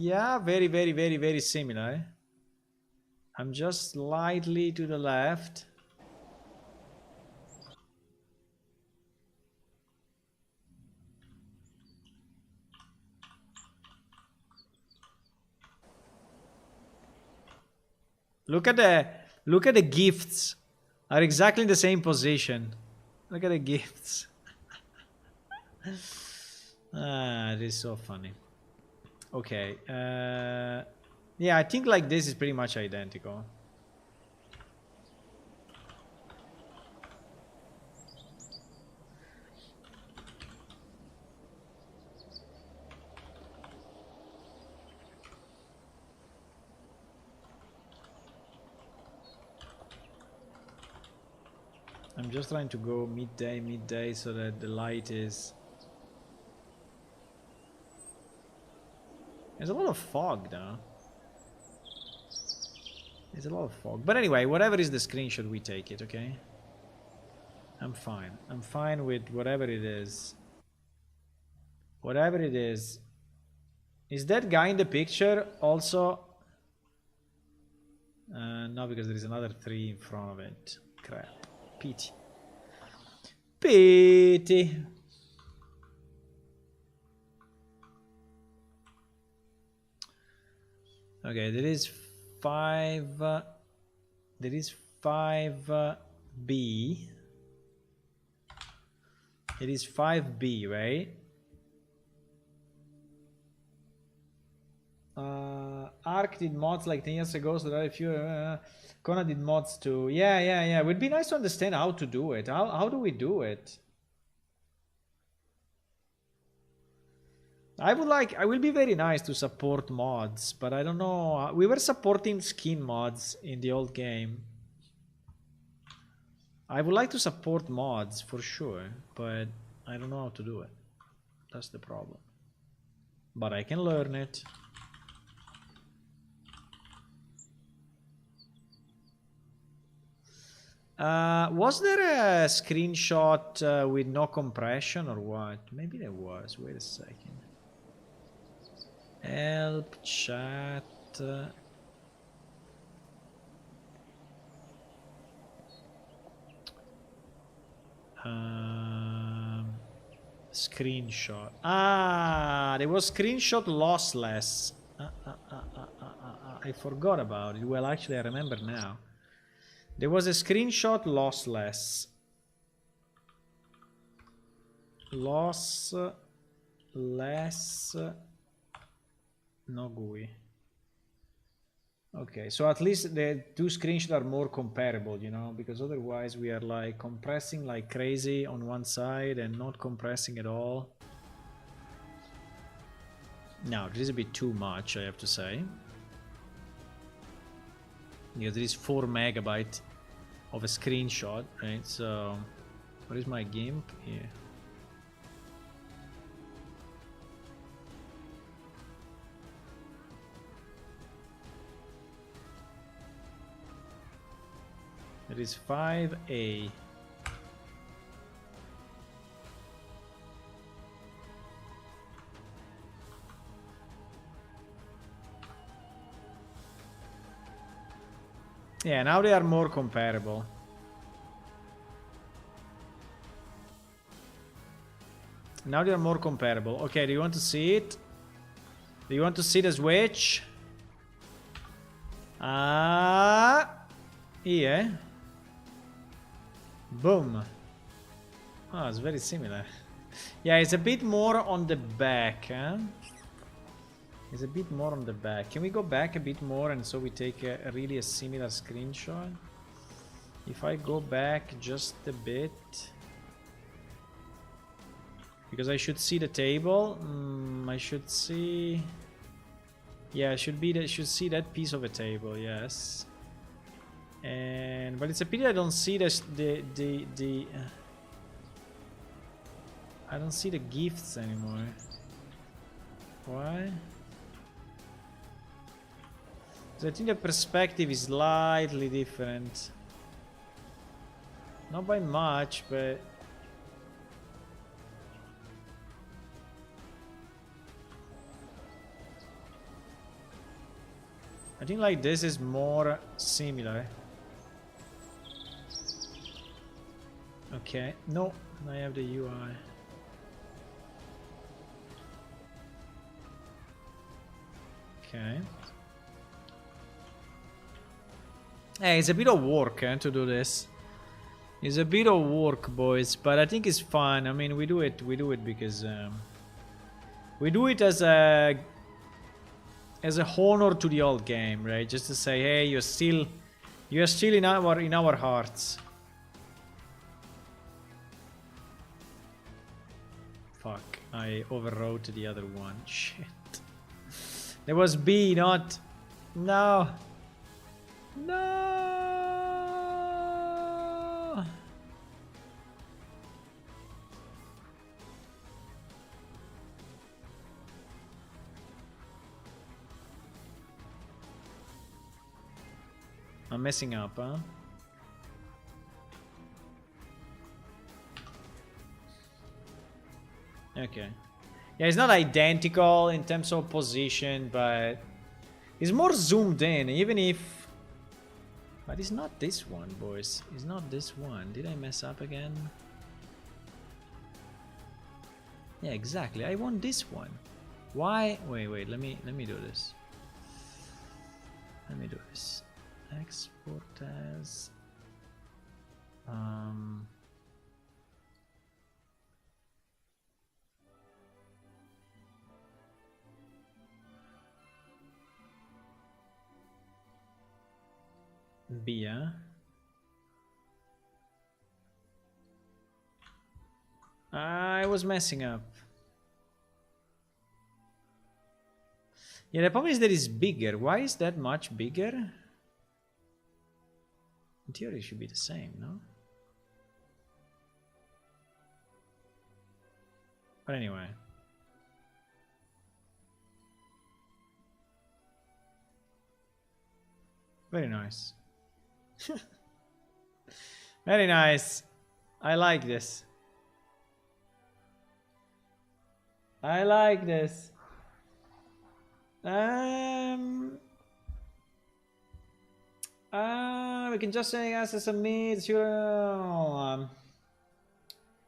Yeah, very, very, very, very similar. I'm just slightly to the left. Look at the gifts are exactly in the same position. Look at the gifts. Ah, it is so funny. Okay. Yeah, I think like this is pretty much identical. I'm just trying to go midday so that the light is... There's a lot of fog though. There's a lot of fog. But anyway, whatever is the screenshot, we take it, okay? I'm fine. I'm fine with whatever it is. Whatever it is. Is that guy in the picture also... no, because there is another 3 in front of it. Crap. Pity. Pity. Okay, there is 5... there is 5B. It is 5B, right? Ark did mods like 10 years ago, so there are a few... Kona did mods too. Yeah. It would be nice to understand how to do it. How do we do it? I will be very nice to support mods, but I don't know. We were supporting skin mods in the old game. I would like to support mods for sure, but I don't know how to do it. That's the problem. But I can learn it. Was there a screenshot with no compression or what? Maybe there was. Wait a second. Help chat. Screenshot. Ah, there was screenshot lossless. I forgot about it. Well, actually, I remember now. There was a screenshot lossless. Lossless. No GUI. Okay, so at least the two screenshots are more comparable, you know, because otherwise we are like compressing like crazy on one side and not compressing at all. Now, this is a bit too much, I have to say. Yeah, there is 4 megabytes of a screenshot, right? So, what is my GIMP? Here. It is 5A. Yeah, now they are more comparable. Now they are more comparable. Okay, do you want to see it? Do you want to see the switch? Here. Boom. Oh, it's very similar. Yeah, it's a bit more on the back, huh? It's a bit more on the back. Can we go back a bit more and so we take a really a similar screenshot? If I go back just a bit, because I should see the table. I should see. Yeah, should see that piece of a table. Yes. And but it's a pity I don't see the I don't see the gifts anymore. Why? So I think the perspective is slightly different. Not by much, but I think like this is more similar. Okay, no, I have the UI. Okay. Hey, it's a bit of work to do this. It's a bit of work, boys, but I think it's fun. I mean, we do it because we do it as a honor to the old game, right? Just to say, hey, you're still in our hearts. Fuck, I overwrote the other one. Shit. There was B, not... No. No. I'm messing up, huh? Okay. Yeah, it's not identical in terms of position, but it's more zoomed in, even if... But it's not this one, boys. It's not this one. Did I mess up again? Yeah, exactly. I want this one. Why? Wait. Let me do this. Let me do this. Export as... Bia. I was messing up. Yeah, the problem is that it's bigger. Why is that much bigger? In theory, it should be the same, no? But anyway. Very nice. Very nice. I like this. I like this. We can just say as a submit.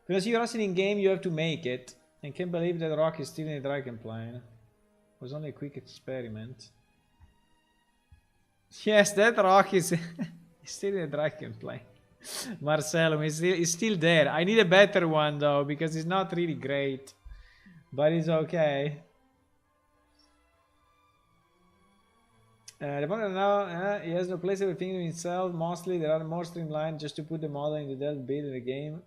Because you're rushing in game, you have to make it. I can't believe that Rock is still in the Dragon Plane. It was only a quick experiment. Yes, that Rock is still in the Dragon Plane. Marcelo is still there. I need a better one though, because it's not really great. But it's okay. The model now, he has no place everything in itself. Mostly, there are more streamlined just to put the model in the dev build in the game.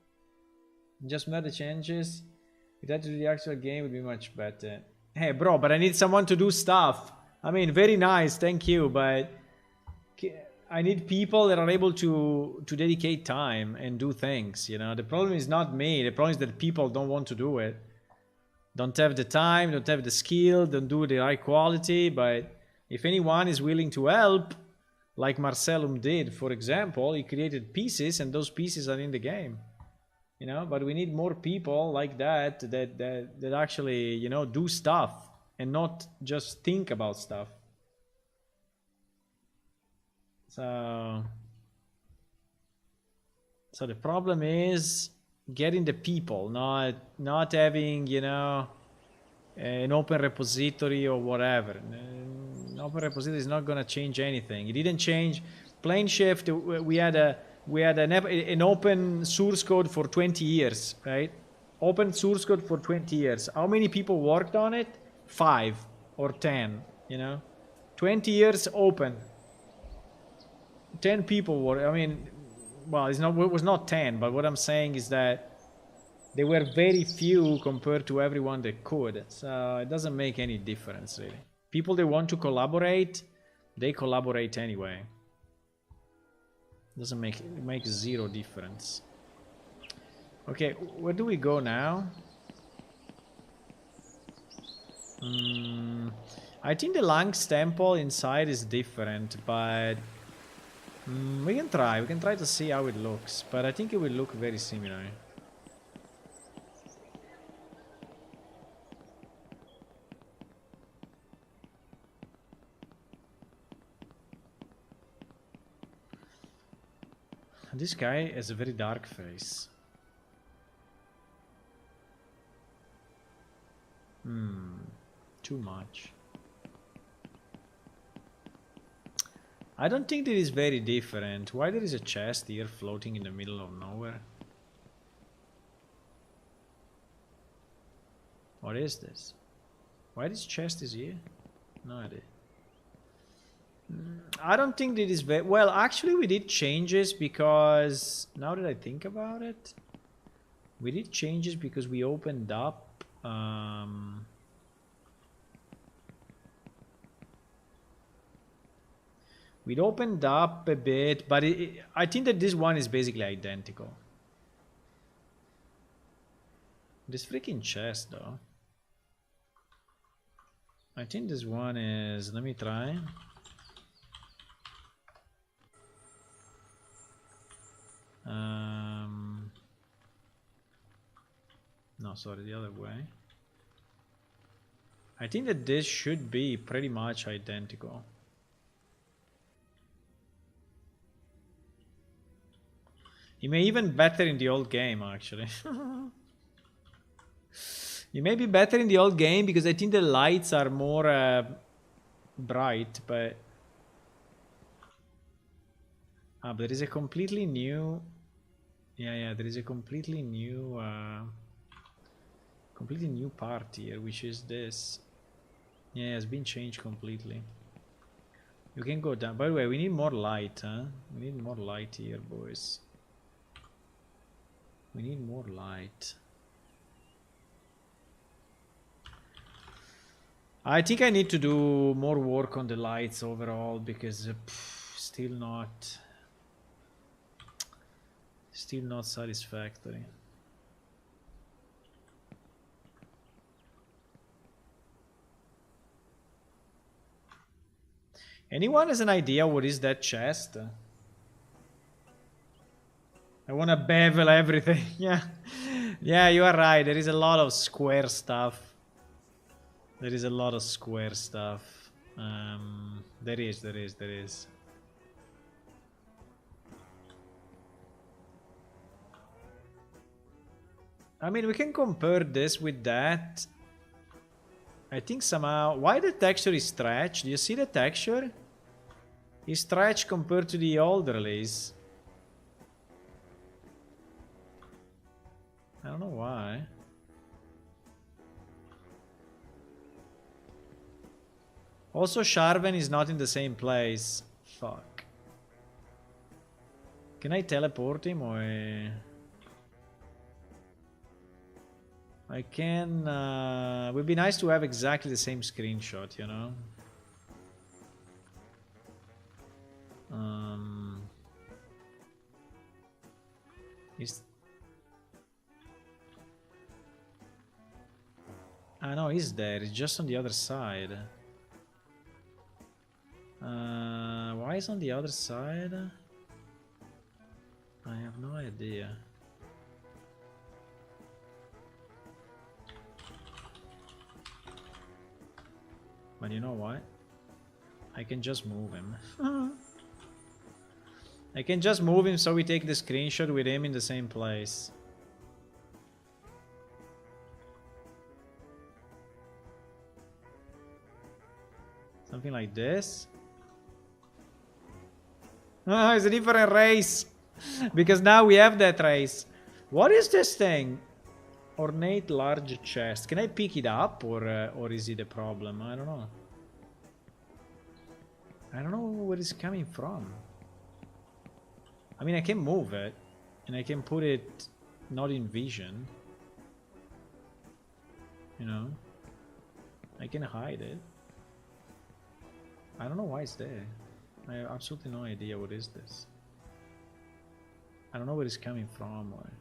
Just make the changes. If that to the actual game would be much better. Hey, bro, but I need someone to do stuff. I mean, very nice, thank you, but I need people that are able to dedicate time and do things. You know, the problem is not me. The problem is that people don't want to do it. Don't have the time, don't have the skill, don't do the right quality. But if anyone is willing to help, like Marcellum did, for example, he created pieces, and those pieces are in the game. You know, but we need more people like that actually, you know, do stuff and not just think about stuff. So the problem is getting the people, not having, you know, an open repository or whatever. An open repository is not gonna change anything. It didn't change. PlaneShift, we had an open source code for 20 years, right? Open source code for 20 years. How many people worked on it? 5 or 10, you know? 20 years open. 10 people were, I mean, well, it was not 10, but what I'm saying is that there were very few compared to everyone that could. So it doesn't make any difference, really. People that want to collaborate, they collaborate anyway. Doesn't make zero difference. Okay, where do we go now? I think the Lang's temple inside is different, but we can try. We can try to see how it looks, but I think it will look very similar. This guy has a very dark face. Too much. I don't think that is very different. Why there is a chest here floating in the middle of nowhere? What is this? Why this chest is here? No idea. I don't think that is very... Well, actually we did changes because... Now that I think about it... We did changes because we opened up... We'd opened up a bit, but I think that this one is basically identical. This freaking chest, though. I think this one is... Let me try. No, sorry, the other way. I think that this should be pretty much identical. It may even better in the old game, actually. It may be better in the old game because I think the lights are more bright, but... there is a completely new... Yeah, there is a completely new part here, which is this. Yeah, it's been changed completely. You can go down. By the way, we need more light, huh? We need more light here, boys. We need more light. I think I need to do more work on the lights overall because still not satisfactory. Anyone has an idea what is that chest? I want to bevel everything. Yeah. Yeah, you are right. There is a lot of square stuff. There is a lot of square stuff. There is. I mean, we can compare this with that. I think somehow... Why the texture is stretched? Do you see the texture? It's stretched compared to the old release. I don't know why. Also, Sharven is not in the same place. Fuck. Can I teleport him or... I can... would be nice to have exactly the same screenshot, you know? Is... Ah no, he's there. It's just on the other side. Why is on the other side? I have no idea. But you know what? I can just move him. I can just move him so we take the screenshot with him in the same place. Something like this. Oh, it's a different race. Because now we have that race. What is this thing? Ornate large chest. Can I pick it up or is it a problem? I don't know. I don't know where it's coming from. I mean, I can move it. And I can put it not in vision. You know? I can hide it. I don't know why it's there. I have absolutely no idea what is this. I don't know where it's coming from or...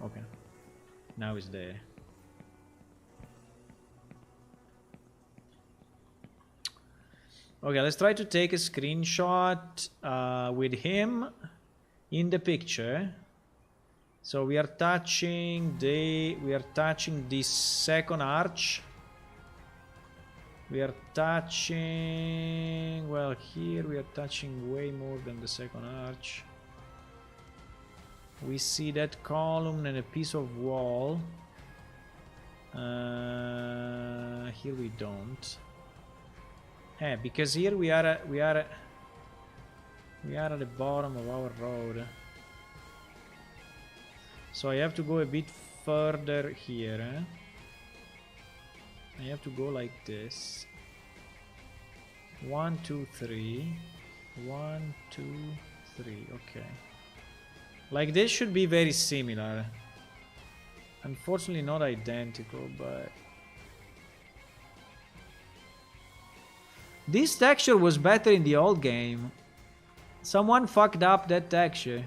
Okay. Now it's there. Okay, let's try to take a screenshot with him in the picture. So we are touching this second arch. We are touching, well, here we are touching way more than the second arch. We see that column and a piece of wall. Here we don't. Because here we are at the bottom of our road. So I have to go a bit further here. I have to go like this. 1, 2, 3. 1, 2, 3. Okay. Like this should be very similar. Unfortunately not identical, but... This texture was better in the old game. Someone fucked up that texture.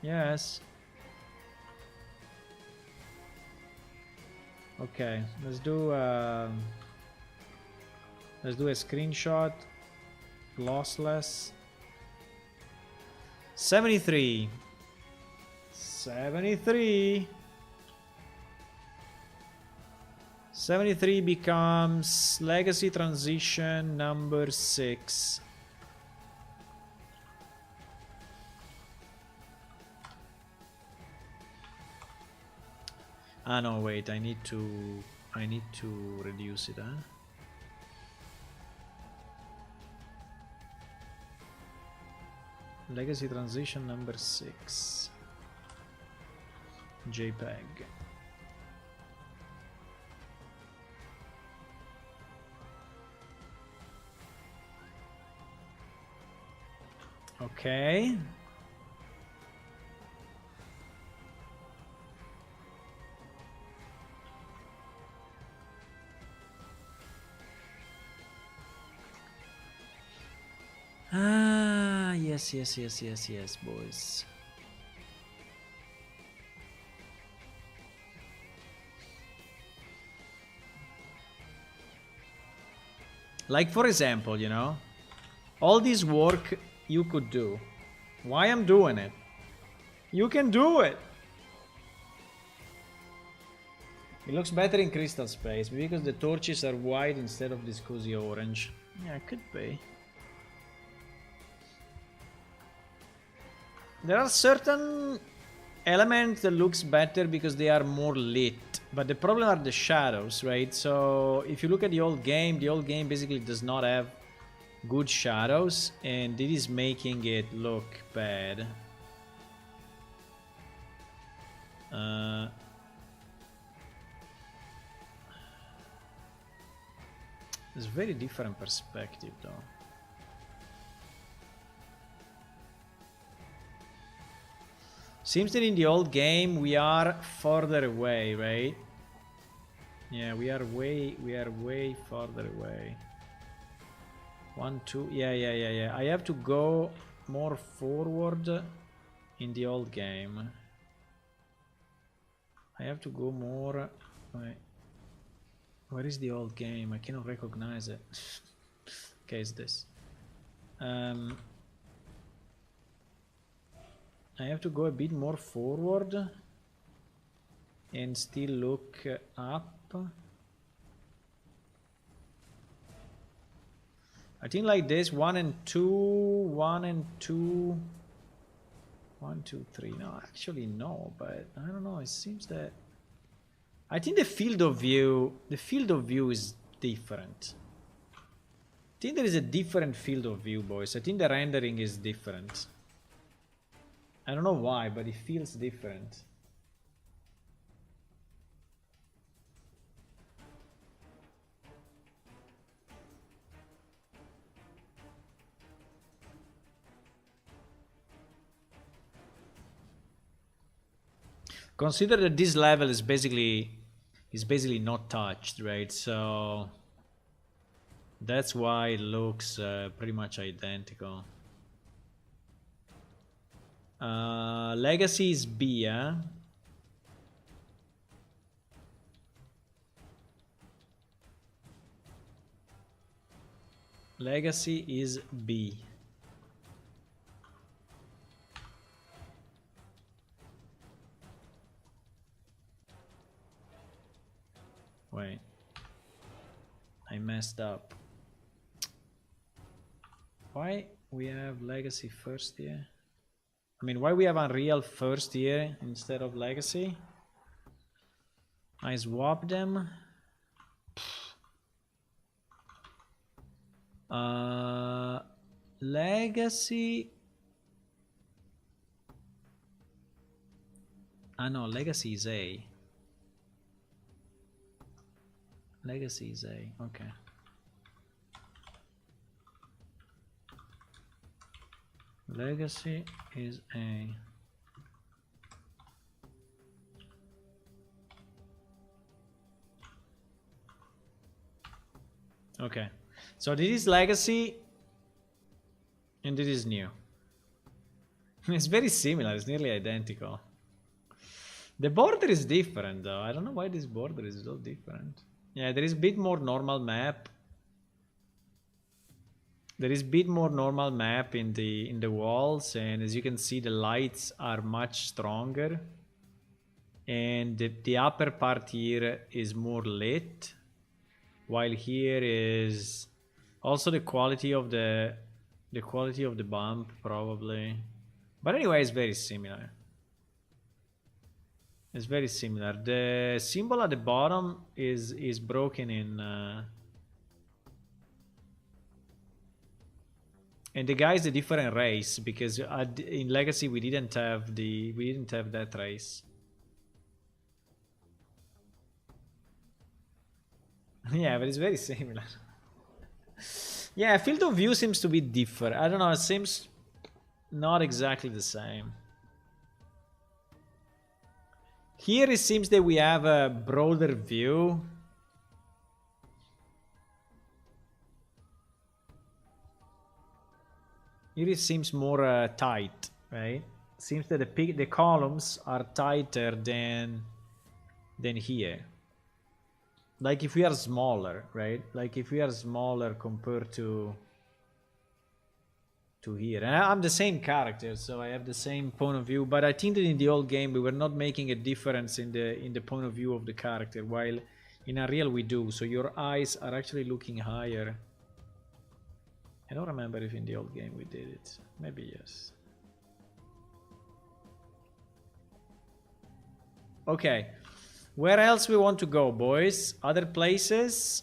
Yes. Okay, let's do a screenshot. Lossless. 73. 73. 73 becomes legacy transition number 6. Ah no, wait, I need to reduce it, huh? Legacy transition number 6. JPEG. Okay. Ah, yes, boys. Like, for example, you know, all this work you could do. Why I'm doing it? You can do it! It looks better in crystal space, because the torches are white instead of this cozy orange. Yeah, it could be. There are certain elements that looks better because they are more lit. But the problem are the shadows, right? So if you look at the old game basically does not have good shadows, and it is making it look bad. It's very different perspective though. Seems that in the old game we are further away, right? Yeah, we are way farther away. 1, 2, yeah. I have to go more forward in the old game. I have to go more. Wait. Where is the old game? I cannot recognize it. Okay, it's this. I have to go a bit more forward and still look up. I think like this, 1 and 2, 1 and 2, 1, 2, 3. No, actually no, but I don't know. It seems that I think the field of view is different. I think there is a different field of view, boys. I think the rendering is different. I don't know why, but it feels different. Consider that this level is basically not touched, right? So that's why it looks pretty much identical. Legacy is B, huh? Legacy is B. Wait. I messed up. Why we have Legacy first here? I mean, why we have Unreal first here instead of Legacy? I swap them. Legacy. Ah no, Legacy is A. Legacy is A, okay. Legacy is A. Okay, so this is Legacy and this is new. It's very similar, it's nearly identical. The border is different though. I don't know why this border is so different. Yeah, there is a bit more normal map. There is a bit more normal map in the walls, and as you can see the lights are much stronger. And the upper part here is more lit. While here is also the quality of the bump probably. But anyway, it's very similar. It's very similar. The symbol at the bottom is broken in and the guy is a different race, because in Legacy we didn't have that race. Yeah, but it's very similar. Yeah, field of view seems to be different. I don't know, it seems not exactly the same. Here it seems that we have a broader view. Here it seems more tight, right? Seems that the columns are tighter than here. Like if we are smaller, right? Like if we are smaller compared to here. And I'm the same character, so I have the same point of view. But I think that in the old game we were not making a difference in the point of view of the character, while in Unreal we do. So your eyes are actually looking higher. I don't remember if in the old game we did it. Maybe yes. Okay. Where else we want to go, boys? Other places?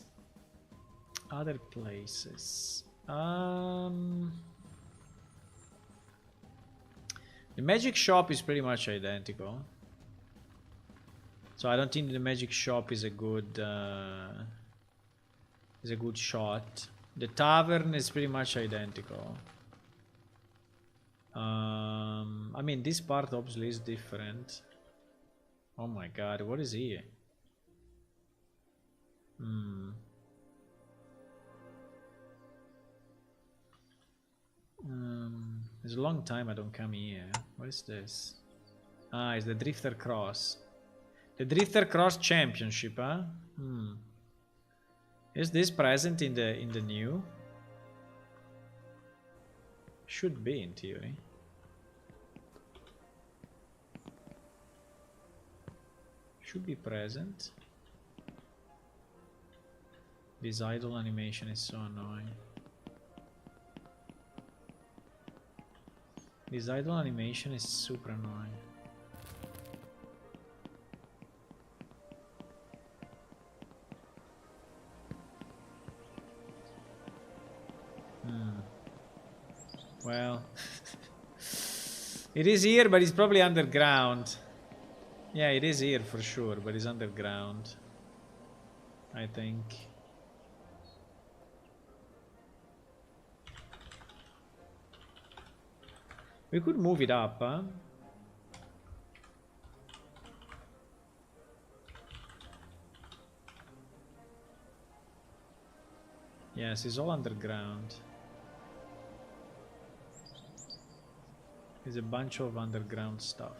Other places. The magic shop is pretty much identical. So I don't think the magic shop is a good shot. The tavern is pretty much identical. I mean, this part obviously is different. Oh my god, what is here? It's a long time I don't come here. What is this? Ah, it's the Drifter Cross. The Drifter Cross Championship, huh? Is this present in the new? Should be in theory. Should be present. This idle animation is so annoying. This idle animation is super annoying. Well, it is here, but it's probably underground. Yeah, it is here for sure, but it's underground, I think. We could move it up, huh? Yes, it's all underground. There's a bunch of underground stuff.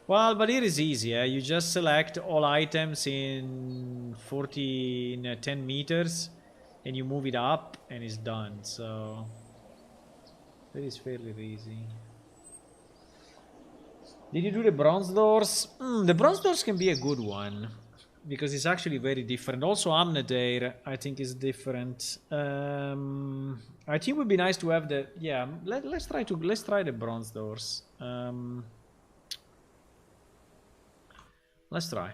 Well, but it is easy, eh? You just select all items in 10 meters and you move it up and it's done, so that is fairly easy. Did you do the bronze doors? The bronze doors can be a good one because it's actually very different. Also, Amnedair, I think, is different. I think it would be nice to have the let's try the bronze doors. Let's try.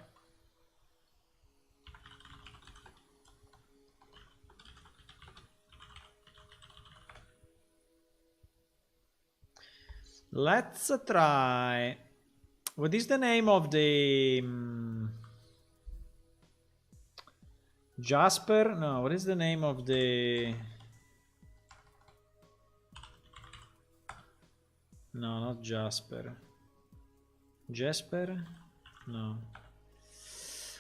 Let's try. What is the name of the Jasper? No, what is the name of the... No, not Jasper. Jasper? No.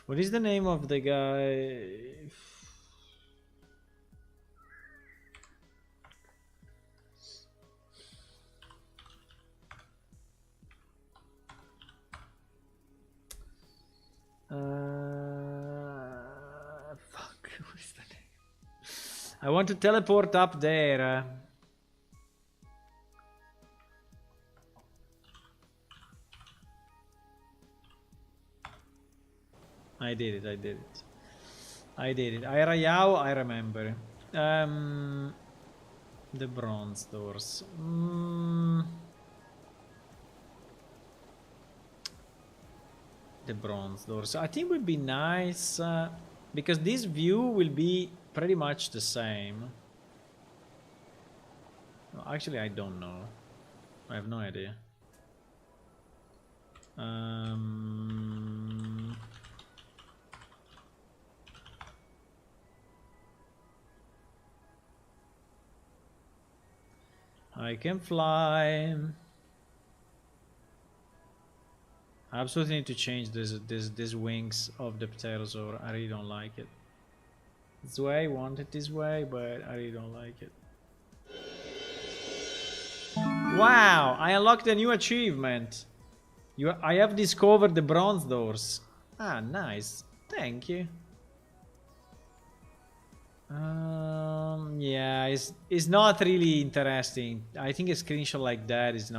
What is the name of the guy? Fuck, what is the name? I want to teleport up there. I did it, I did it. I did it. Airayao, I remember. The bronze doors. The bronze doors. I think would be nice because this view will be pretty much the same. Actually, I don't know. I have no idea. I can fly. I absolutely need to change these wings of the pterosaur. I really don't like it. This way, I want it this way, but I really don't like it. Wow! I unlocked a new achievement. I have discovered the bronze doors. Ah, nice. Thank you. Yeah, it's not really interesting. I think a screenshot like that is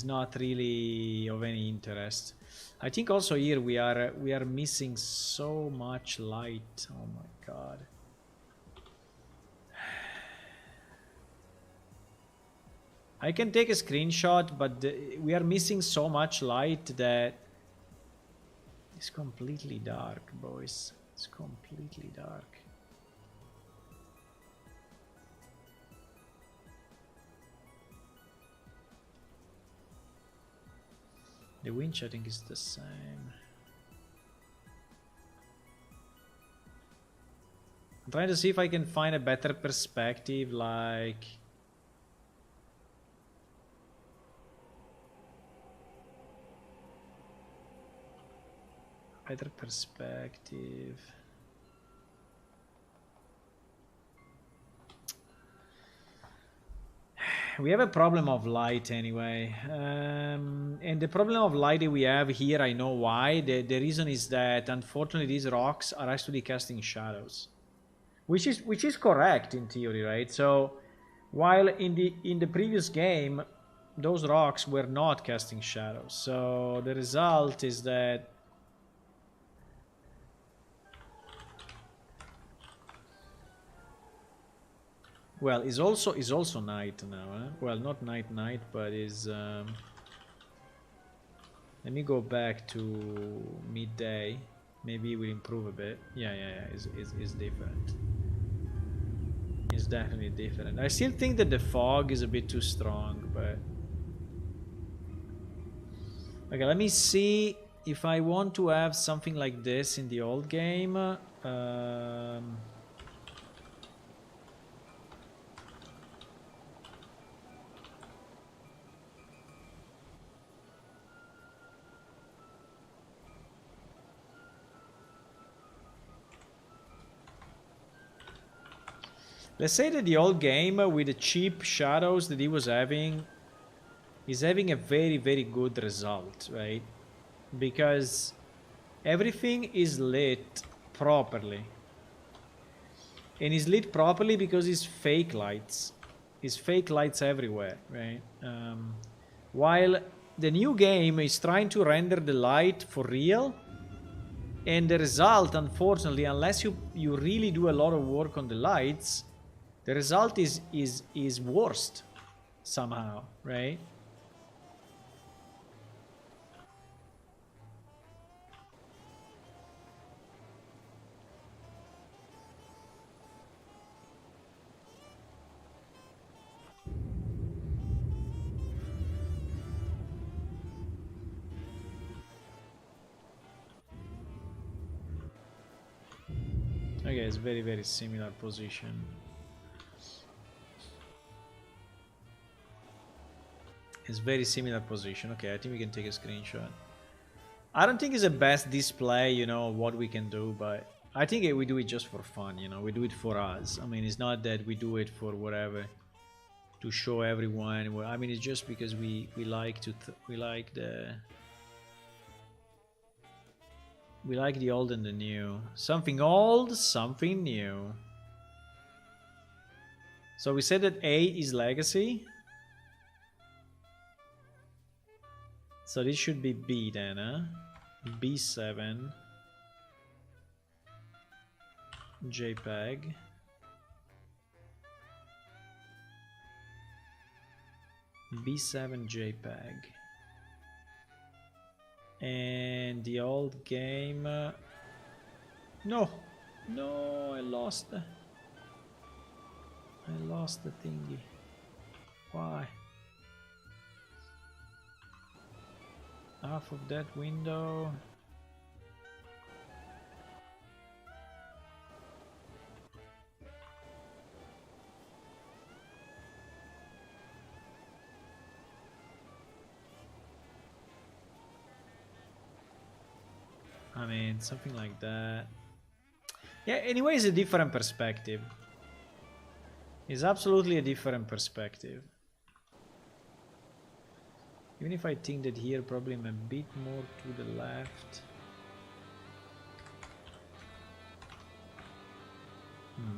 not really of any interest. I think also here we are missing so much light. Oh my god. I can take a screenshot, but we are missing so much light that it's completely dark, boys. It's completely dark. The winch, I think, is the same. I'm trying to see if I can find a better perspective, like... better perspective. We have a problem of light anyway, and the problem of light we have here, I know why. The reason is that unfortunately these rocks are actually casting shadows, which is correct in theory, right? So while in the previous game those rocks were not casting shadows, so the result is that well, is also night now, eh? Well, not night, but is. Let me go back to midday. Maybe it will improve a bit. Yeah. It's different. It's definitely different. I still think that the fog is a bit too strong, but okay. Let me see if I want to have something like this in the old game. Let's say that the old game with the cheap shadows that he was having is having a very, very good result, right? Because everything is lit properly. And is lit properly because it's fake lights. It's fake lights everywhere, right? While the new game is trying to render the light for real, and the result, unfortunately, unless you really do a lot of work on the lights, the result is worst somehow, right? Okay, it's very, very similar position. It's very similar position. Okay, I think we can take a screenshot. I don't think it's the best display, you know, what we can do, but I think we do it just for fun, you know. We do it for us. I mean, it's not that we do it for whatever, to show everyone. I mean, it's just because we like the old and the new. Something old, something new. So we said that A is legacy. So this should be B then, huh? B7 JPEG. B7 JPEG. And the old game. No, I lost the thingy. Why? Half of that window. I mean, something like that. Yeah, anyway, it's a different perspective. It's absolutely a different perspective. Even if I think that here probably I'm a bit more to the left.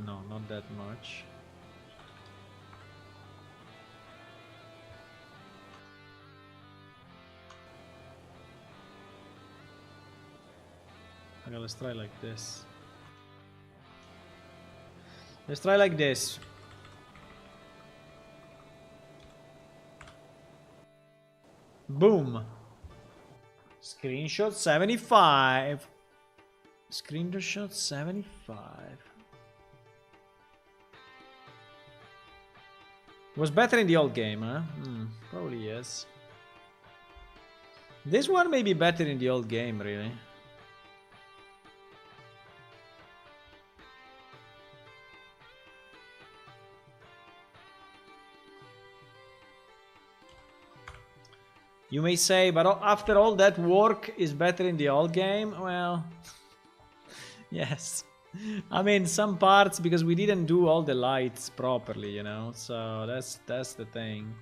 No, not that much. Okay, let's try like this. Let's try like this. Boom. Screenshot 75. Screenshot 75. Was better in the old game, huh? Probably yes. This one may be better in the old game, really. You may say, but after all that work is better in the old game? Well, yes. I mean, some parts, because we didn't do all the lights properly, you know? So that's the thing.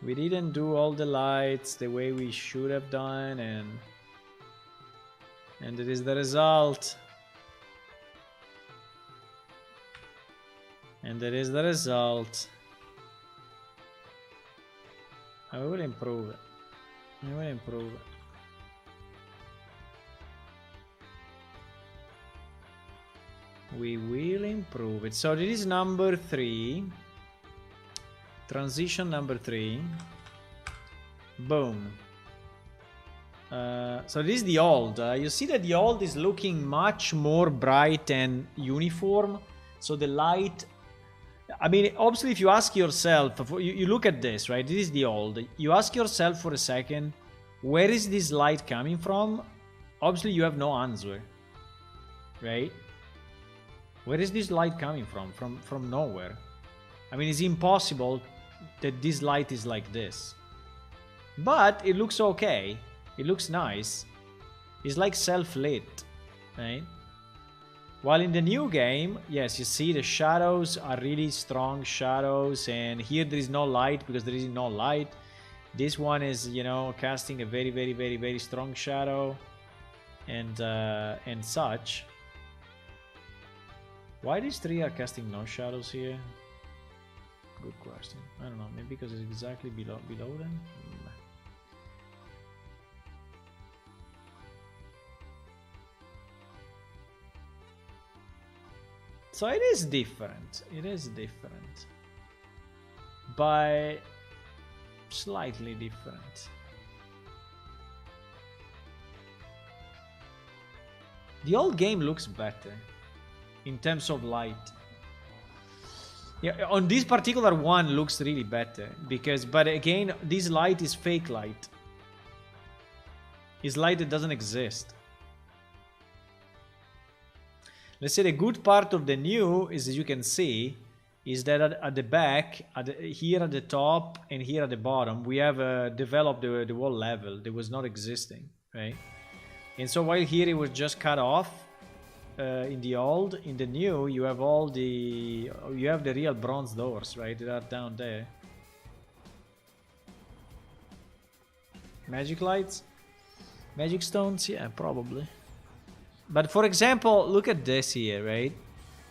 We didn't do all the lights the way we should have done, and it is the result. And that is the result. I will improve it. I will improve it. We will improve it. So this is number 3. Transition number 3. Boom. So this is the old. You see that the old is looking much more bright and uniform. So the light... I mean, obviously, if you ask yourself, you look at this, right? This is the old. You ask yourself for a second, where is this light coming from? Obviously, you have no answer, right? Where is this light coming from? From nowhere. I mean, it's impossible that this light is like this. But it looks okay. It looks nice. It's like self-lit, right? While in the new game, yes, you see the shadows are really strong shadows, and here there is no light because there is no light. This one is, you know, casting a very, very, very, very strong shadow, and such. Why these 3 are casting no shadows here? Good question. I don't know. Maybe because it's exactly below them. So it is different. It is different. But slightly different. The old game looks better in terms of light. Yeah, on this particular one looks really better because, but again, this light is fake light. It's light that doesn't exist. Let's say the good part of the new is, as you can see, is that at the back, here at the top and here at the bottom, we have developed the whole level that was not existing, right? And so while here it was just cut off in the old, in the new, you have all the, you have the real bronze doors, right? That are down there. Magic lights? Magic stones? Yeah, probably. But for example, look at this here, right?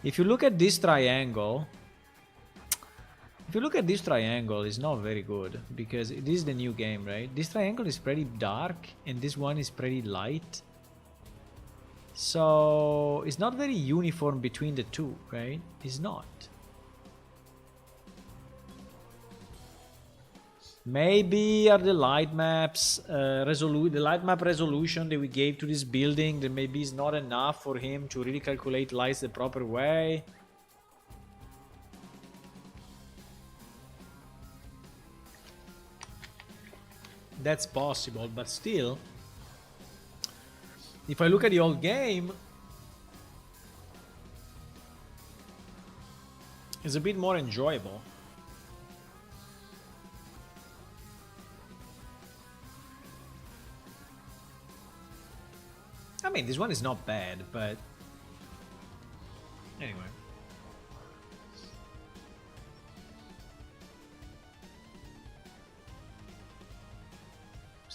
If you look at this triangle, it's not very good because this is the new game, right? This triangle is pretty dark and this one is pretty light. So it's not very uniform between the two, right? It's not. Maybe are the light maps the light map resolution that we gave to this building that maybe is not enough for him to really calculate lights the proper way. That's possible, but still, if I look at the old game, it's a bit more enjoyable. I mean, this one is not bad, but anyway.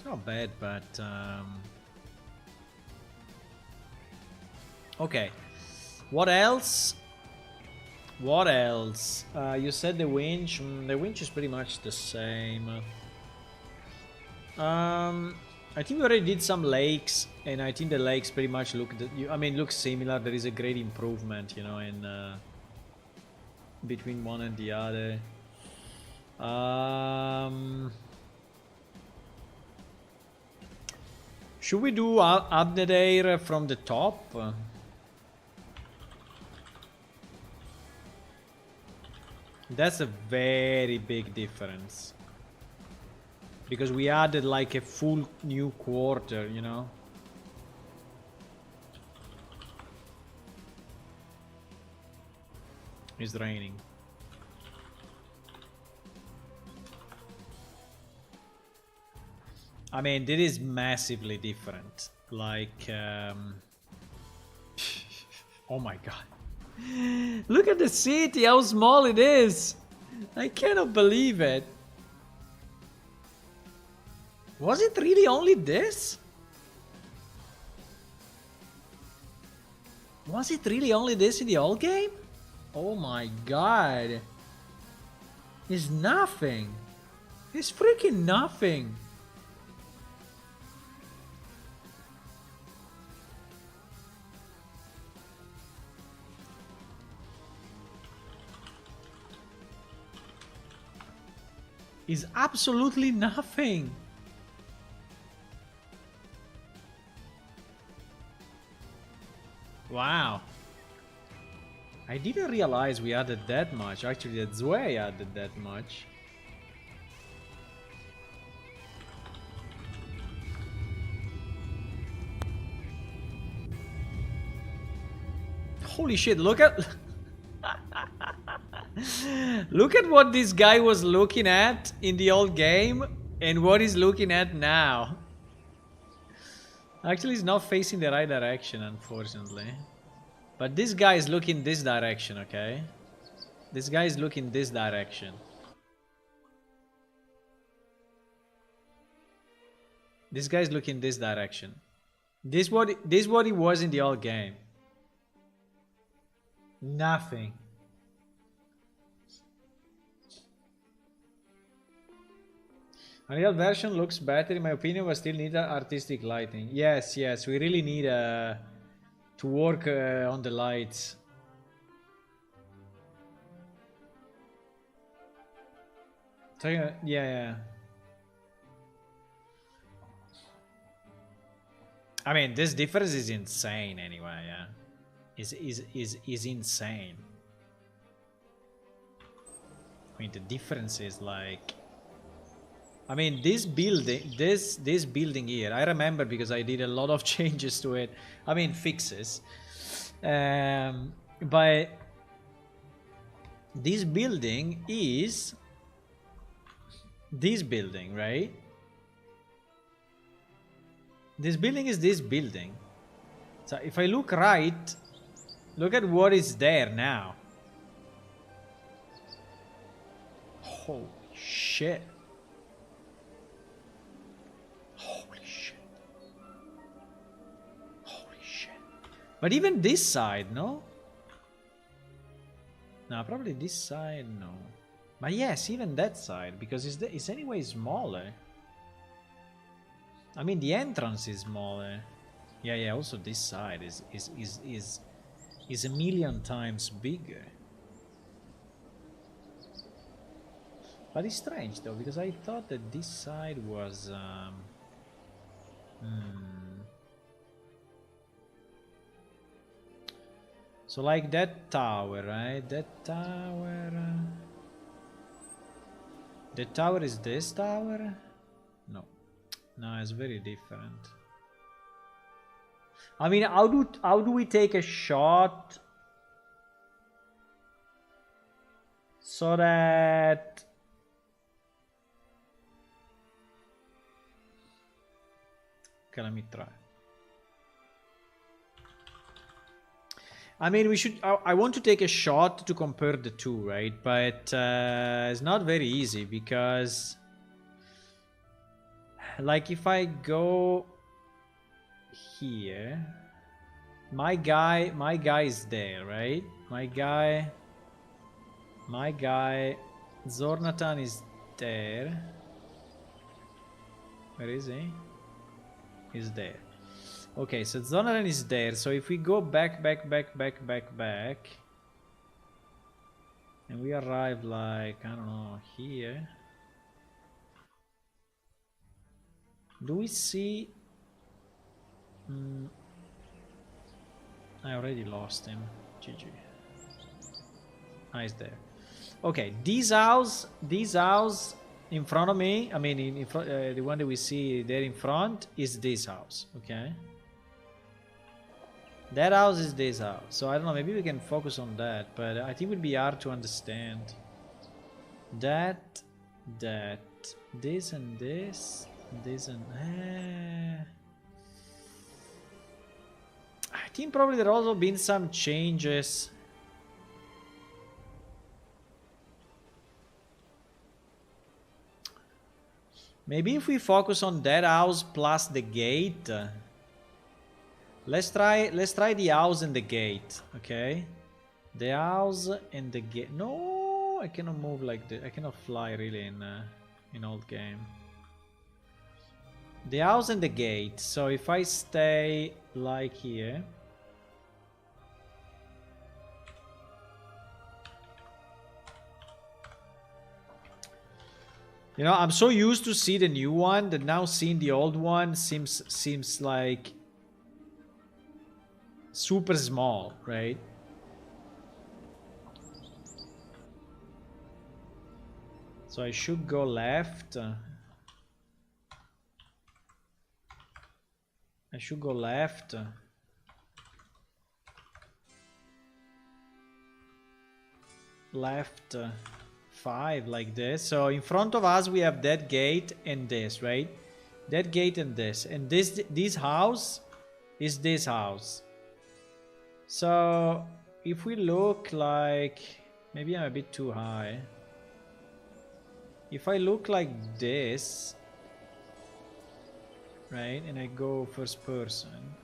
not bad, but okay. What else? What else? You said the winch. The winch is pretty much the same. I think we already did some lakes, and I think the lakes pretty much look. Look similar. There is a great improvement, you know, in between one and the other. Should we do Abnadair from the top? That's a very big difference. Because we added like a full new quarter, you know? It's raining. I mean, this is massively different. Like, oh my god. Look at the city, how small it is. I cannot believe it. Was it really only this? Was it really only this in the old game? Oh my god. It's nothing. It's freaking nothing. Is absolutely nothing. Wow. I didn't realize we added that much. Actually, that's why I added that much. Holy shit, look at... Look at what this guy was looking at in the old game and what he's looking at now. Actually, he's not facing the right direction, unfortunately. But this guy is looking this direction, okay? This guy is looking this direction. This guy is looking this direction. This is what he was in the old game. Nothing. Unreal version looks better in my opinion, but still need artistic lighting. Yes, yes, we really need to work on the lights. So, yeah. I mean, this difference is insane anyway, yeah. Is insane. I mean, the difference is like... I mean, this building, this building here, I remember because I did a lot of changes to it. I mean, fixes. But this building is this building, right? This building is this building. So if I look right, look at what is there now. Holy shit. But even this side, no? No, probably this side, no. But yes, even that side, because it's anyway smaller. I mean, the entrance is smaller. Yeah, also this side is a million times bigger. But it's strange though, because I thought that this side was... So like that tower, right? That tower... The tower is this tower? No. No, it's very different. I mean, how do we take a shot so that... Okay, let me try. I mean, we should... I want to take a shot to compare the two, right? But it's not very easy because... Like if I go here, my guy is there, right? My guy Zornatan is there. Where is he? He's there. Okay, so Zornatan is there. So if we go back, and we arrive like, I don't know, here. Do we see... I already lost him. GG. Ah, he's there. Okay, this house in front of me, I mean, in front, the one that we see there in front is this house, okay? That house is this house. So I don't know, maybe we can focus on that, but I think it would be hard to understand. That, this and this, this and... I think probably there also been some changes. Maybe if we focus on that house plus the gate. Let's try the house and the gate, okay? The house and the gate. No, I cannot move like this. I cannot fly really in old game. The house and the gate. So if I stay like here. You know, I'm so used to see the new one that now seeing the old one seems like super small, right? So I should go left. I should go left. Left 5 like this. So in front of us we have that gate and this, right? That gate and this house is this house. So if we look like, maybe I'm a bit too high. If I look like this, right, and I go first person.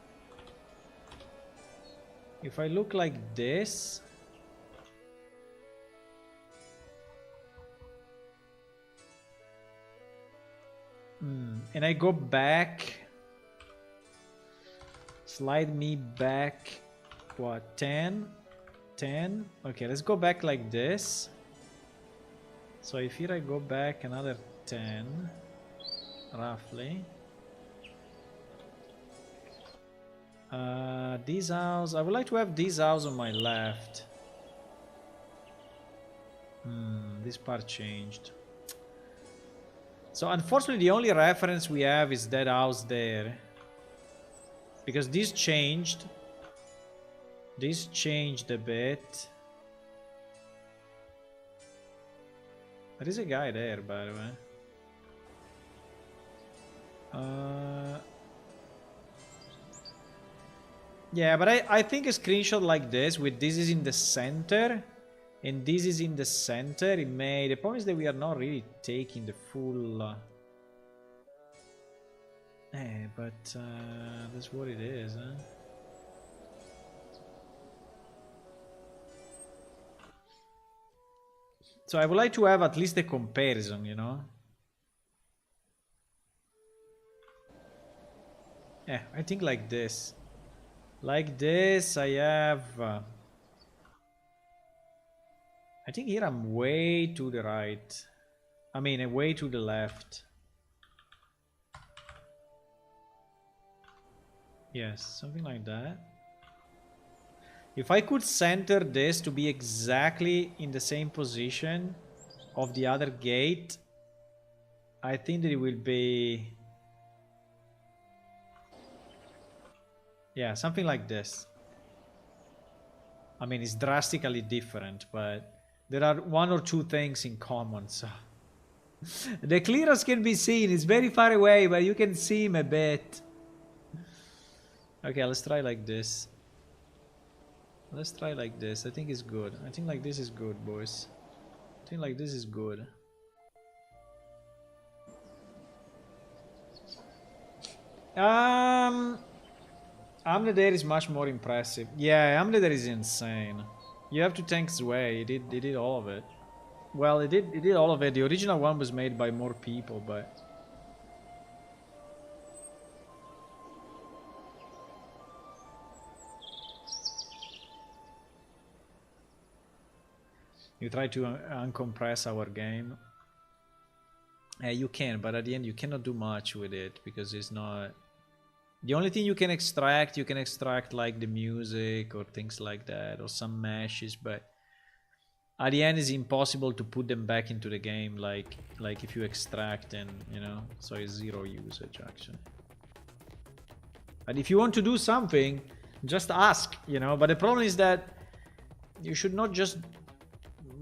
If I look like this, and I go back, slide me back, what, 10? Okay, let's go back like this. So if here I go back another 10, roughly. This house, I would like to have this house on my left. This part changed. So unfortunately the only reference we have is that house there. Because this changed. This changed a bit. There is a guy there, by the way. Yeah, but I think a screenshot like this, with this is in the center, and this is in the center, it may... The problem is that we are not really taking the full... but that's what it is, huh? So I would like to have at least a comparison, you know? Yeah, I think like this. Like this, I have... I think here I'm way to the right. I mean, way to the left. Yes, something like that. If I could center this to be exactly in the same position of the other gate, I think that it will be... Yeah, something like this. I mean, it's drastically different, but there are one or two things in common, so... The clearance can be seen. It's very far away, but you can see him a bit. Okay, let's try like this. Let's try like this. I think it's good. I think like this is good, boys. I think like this is good. Amneder is much more impressive. Yeah, Amneder is insane. You have to thank Zwei. He did all of it. Well, he did all of it. The original one was made by more people, but you try to uncompress our game. You can, but at the end you cannot do much with it because it's not. The only thing you can extract like the music or things like that, or some meshes, but at the end it's impossible to put them back into the game like if you extract, and you know, so it's zero usage actually. But if you want to do something, just ask, you know. But the problem is that you should not just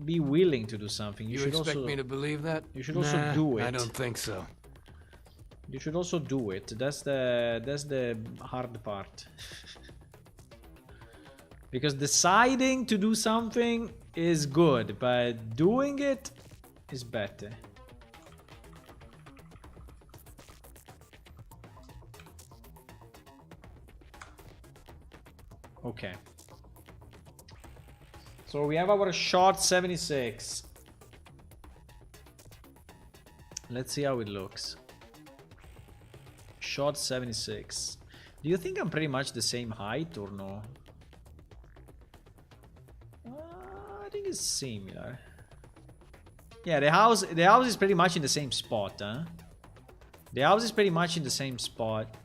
be willing to do something. You should expect also me to believe that? You should also do it. I don't think so. You should also do it. That's the hard part. Because deciding to do something is good, but doing it is better. Okay. So we have our shot 76. Let's see how it looks. Shot 76. Do you think I'm pretty much the same height or no? I think it's similar. Yeah, the house is pretty much in the same spot, huh? The house is pretty much in the same spot.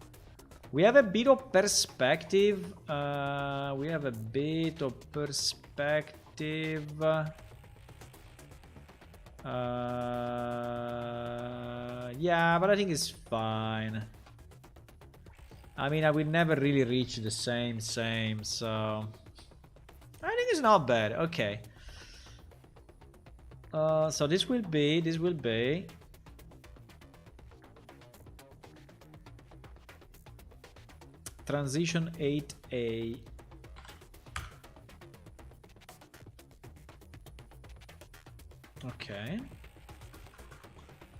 We have a bit of perspective. We have a bit of perspective. Yeah, but I think it's fine. I mean, I will never really reach the same, so I think it's not bad. Okay. So this will be transition 8A. Okay.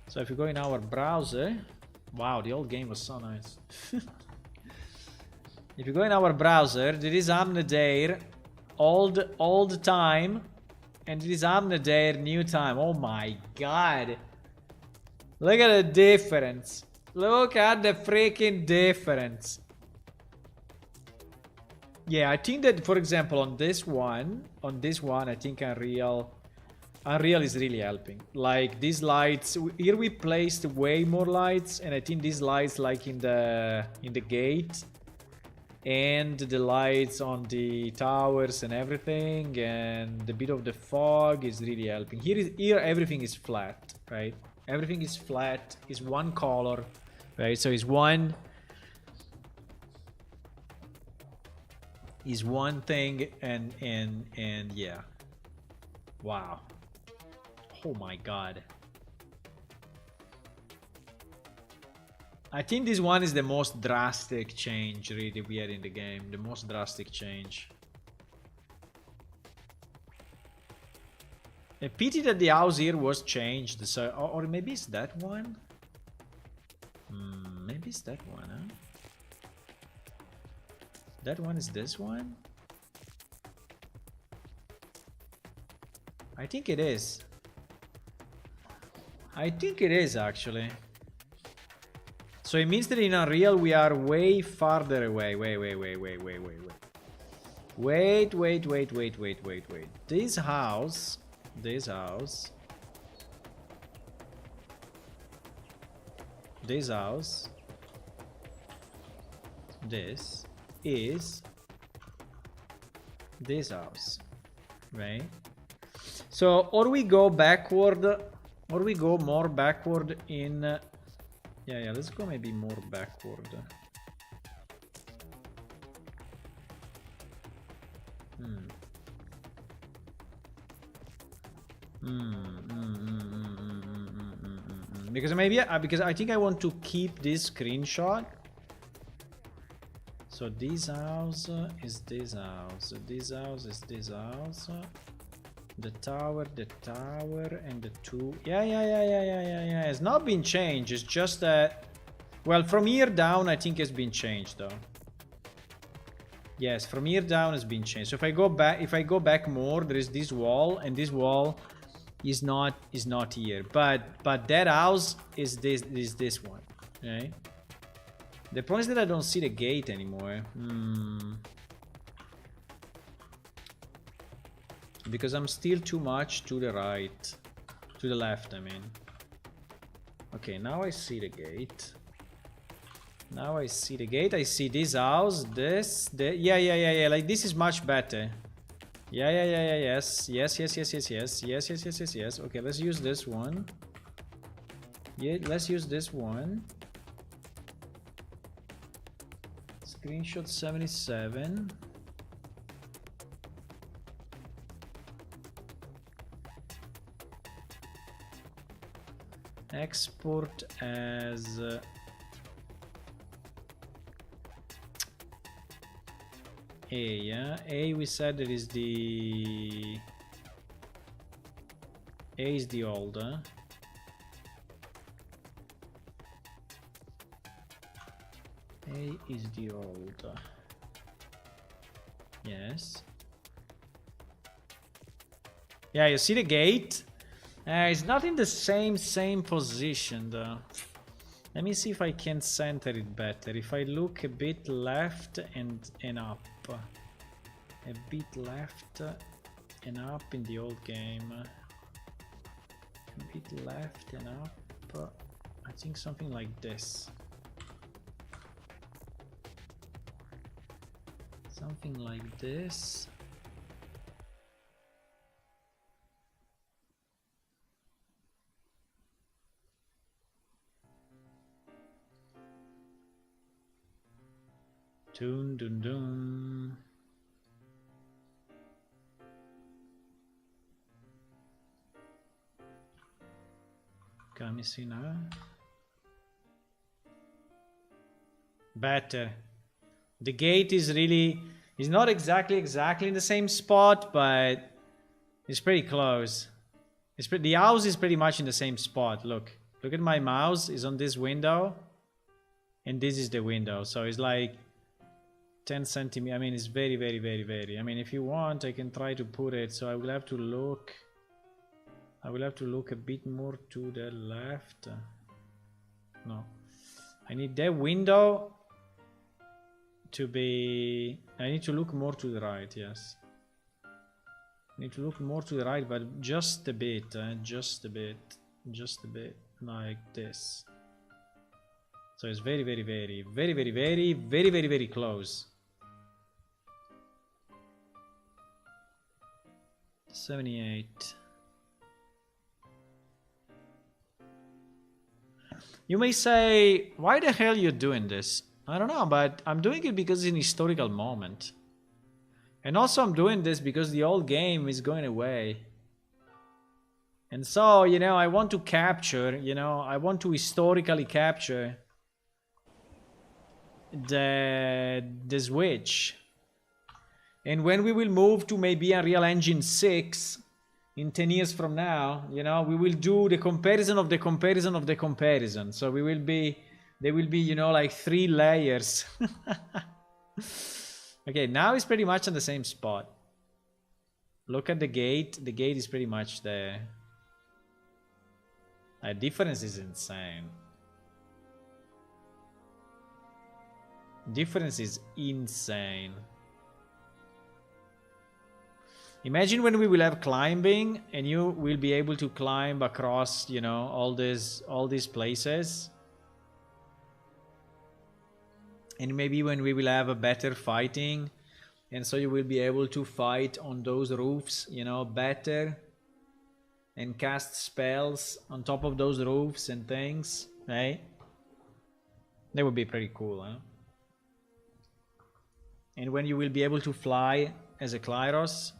So if you go in our browser, wow, the old game was so nice. If you go in our browser, there is Amneder old time, and there is Amneder new time. Oh my god. Look at the difference. Look at the freaking difference. Yeah, I think that, for example, on this one, I think Unreal is really helping. Like these lights, here we placed way more lights, and I think these lights, like in the gate, and the lights on the towers and everything, and the bit of the fog is really helping. Here everything is flat, right? Everything is flat, is one color, right? So it's one thing, and yeah. Wow. Oh my god. I think this one is the most drastic change really we had in the game. The most drastic change. A pity that the house here was changed. So, or maybe it's that one? Maybe it's that one, huh? That one is this one? I think it is. I think it is actually. So it means that in Unreal we are way farther away. Wait. This house. This is this house, right? So or we go backward, or we go more backward in yeah, let's go maybe more backward. Because maybe because I think I want to keep this screenshot. So this house is this house. This house is this house. The tower, and the two. Yeah. It's not been changed. It's just that Well, from here down, I think has been changed though. Yes, from here down has been changed. So if I go back more, there is this wall, and this wall is not here. But that house is this one. Okay. The point is that I don't see the gate anymore. Because I'm still too much to the right. To the left, I mean. Okay, now I see the gate. Now I see the gate. I see this house. Yeah. Like, this is much better. Yeah. Yes. Okay, let's use this one. Yeah, let's use this one. Screenshot 77. Export as A, yeah. A, we said it is the A is the old, huh? A is the old. Yes. Yeah, you see the gate? It's not in the same position though. Let me see if I can center it better. If I look a bit left and up. A bit left and up in the old game. A bit left and up. I think something like this. Something like this. Dun dun dun. Can we see now? Better. The gate is really, is not exactly in the same spot, but it's pretty close. The house is pretty much in the same spot. Look at my mouse is on this window, and this is the window. So it's like 10 centimeters. I mean, it's very. I mean, if you want, I can try to put it. So I will have to look. I will have to look a bit more to the left. No, I need that window to be. I need to look more to the right. Yes, I need to look more to the right, but just a bit. Just a bit, like this. So it's very close. 78. You may say, why the hell you're doing this? I don't know, but I'm doing it because it's an historical moment. And also I'm doing this because the old game is going away. And so, you know, I want to capture, you know, I want to historically capture the Switch. And when we will move to maybe Unreal Engine 6 in 10 years from now, you know, we will do the comparison of the comparison of the comparison. So we will be, there will be, you know, like 3 layers. Okay, now it's pretty much on the same spot. Look at the gate. The gate is pretty much there. The difference is insane. Difference is insane. Imagine when we will have climbing and you will be able to climb across, you know, all these places. And maybe when we will have a better fighting, and so you will be able to fight on those roofs, you know, better, and cast spells on top of those roofs and things, right? That would be pretty cool, huh? And when you will be able to fly as a Klyros.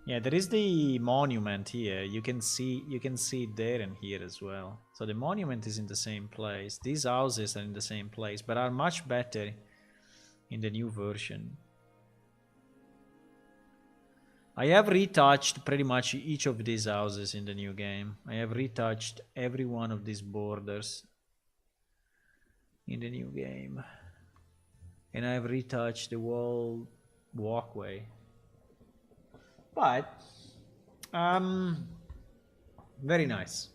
Yeah, there is the monument here. You can see it there and here as well. So the monument is in the same place. These houses are in the same place, but are much better in the new version. I have retouched pretty much each of these houses in the new game. I have retouched every one of these borders in the new game. And I have retouched the whole walkway. But, very nice.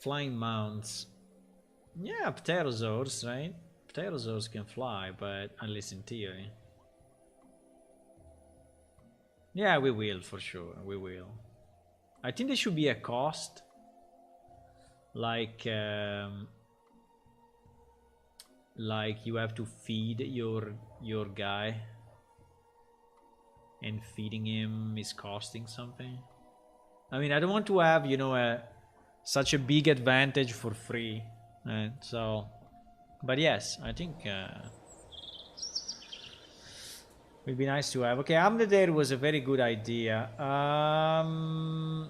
Flying mounts. Yeah, pterosaurs, right? Pterosaurs can fly, but at least in theory. Yeah, we will, for sure. We will. I think there should be a cost. Like you have to feed your guy. And feeding him is costing something. I mean, I don't want to have, you know, such a big advantage for free. Right? So, but yes, I think would be nice to have. Okay, Amneder was a very good idea. Now,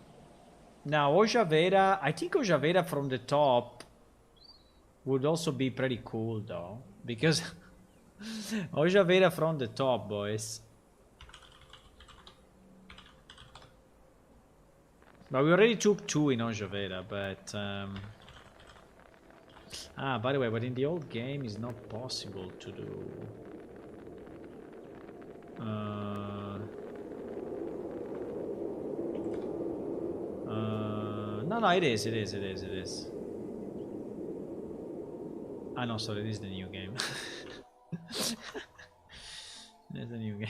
Ojaveda, I think Ojaveda from the top would also be pretty cool, though. Because Ojaveda from the top, boys. But we already took 2 in Ojaveda, but... by the way, but in the old game it's not possible to do... no, it is. Ah, no, sorry, this is the new game. This is the new game.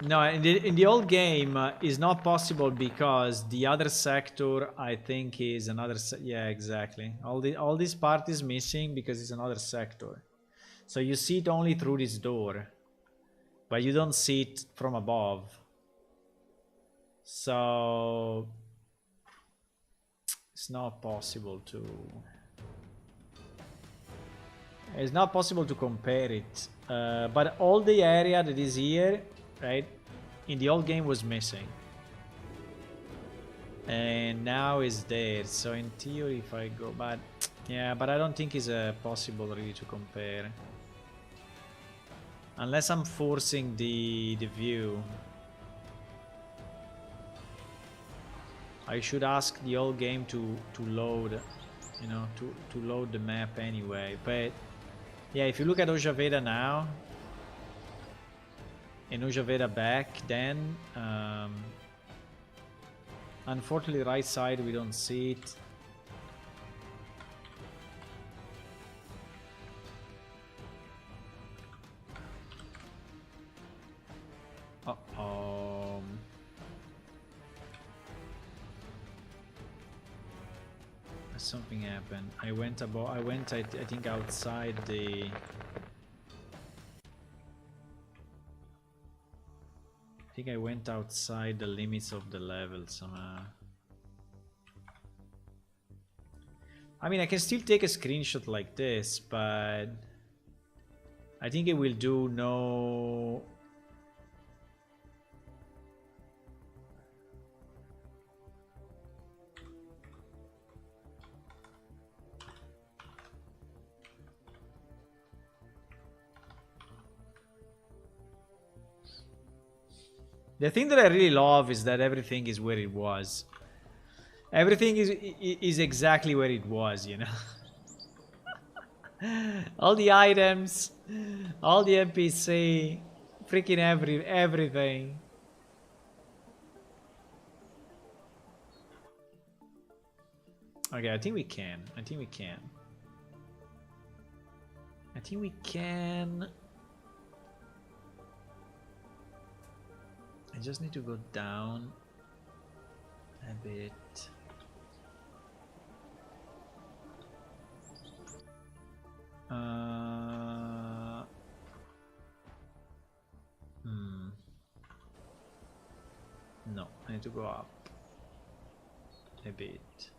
No, in the old game is not possible because the other sector, I think, is another. Yeah, exactly. All this part is missing because it's another sector. So you see it only through this door, but you don't see it from above. So it's not possible to. It's not possible to compare it. But all the area that is here, right, in the old game was missing. And now it's there. So in theory, if I go, but yeah, but I don't think it's possible really to compare. Unless I'm forcing the view. I should ask the old game to load, you know, to load the map anyway. But yeah, if you look at Ojaveda now and Ojaveda back then, unfortunately right side we don't see it. Something happened. I went, I think, outside the... I think I went outside the limits of the level somehow. I mean, I can still take a screenshot like this, but I think it will do no... The thing that I really love is that everything is where it was. Everything is exactly where it was, you know. All the items, all the NPC, freaking everything. Okay, I think we can. I think we can. I just need to go down a bit. No, I need to go up a bit.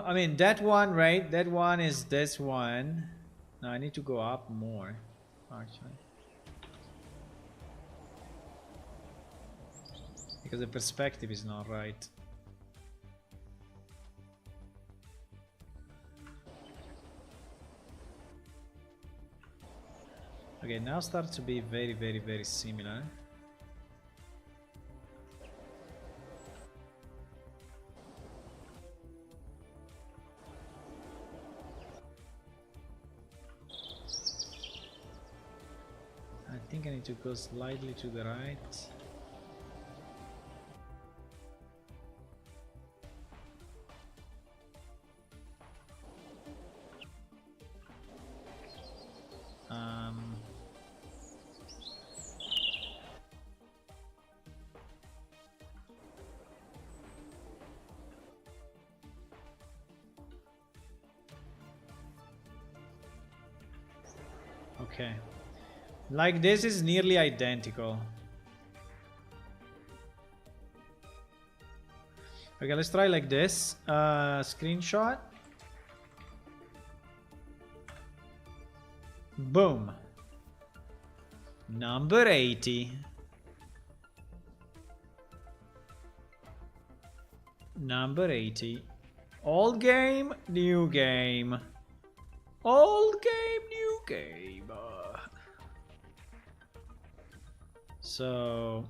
I mean, that one, right? That one is this one. No, I need to go up more, actually. because the perspective is not right. Okay, now starts to be very, very, very similar. I think I need to go slightly to the right. Okay. Like this is nearly identical. Okay, let's try like this. Screenshot. Boom. Number 80. Number 80. Old game, new game. Old game, new game. So,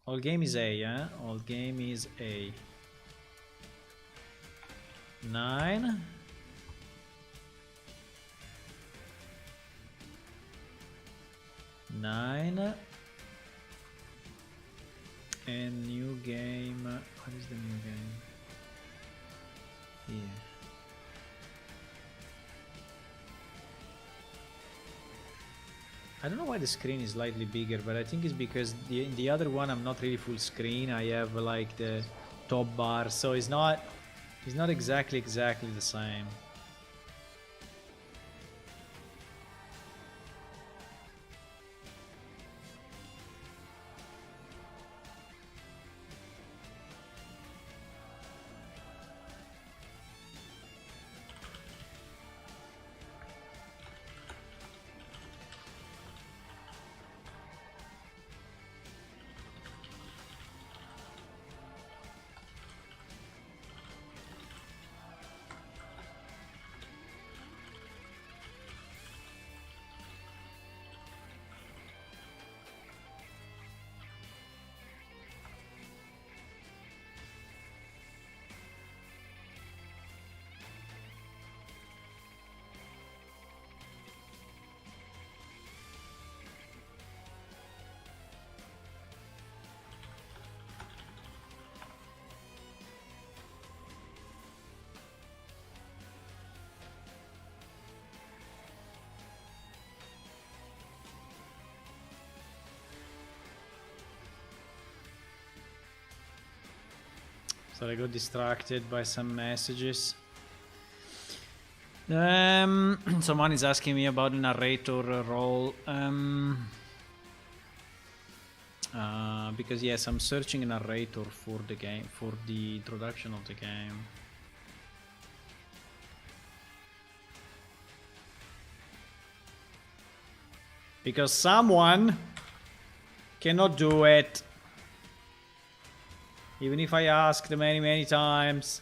old game is A, yeah? Old game is A. 9. And new game. What is the new game? Here. I don't know why the screen is slightly bigger, but I think it's because the other one I'm not really full screen. I have like the top bar, so it's not exactly the same. So I got distracted by some messages. Someone is asking me about the narrator role. Because yes, I'm searching a narrator for the game, for the introduction of the game. Because someone cannot do it. Even if I asked many times.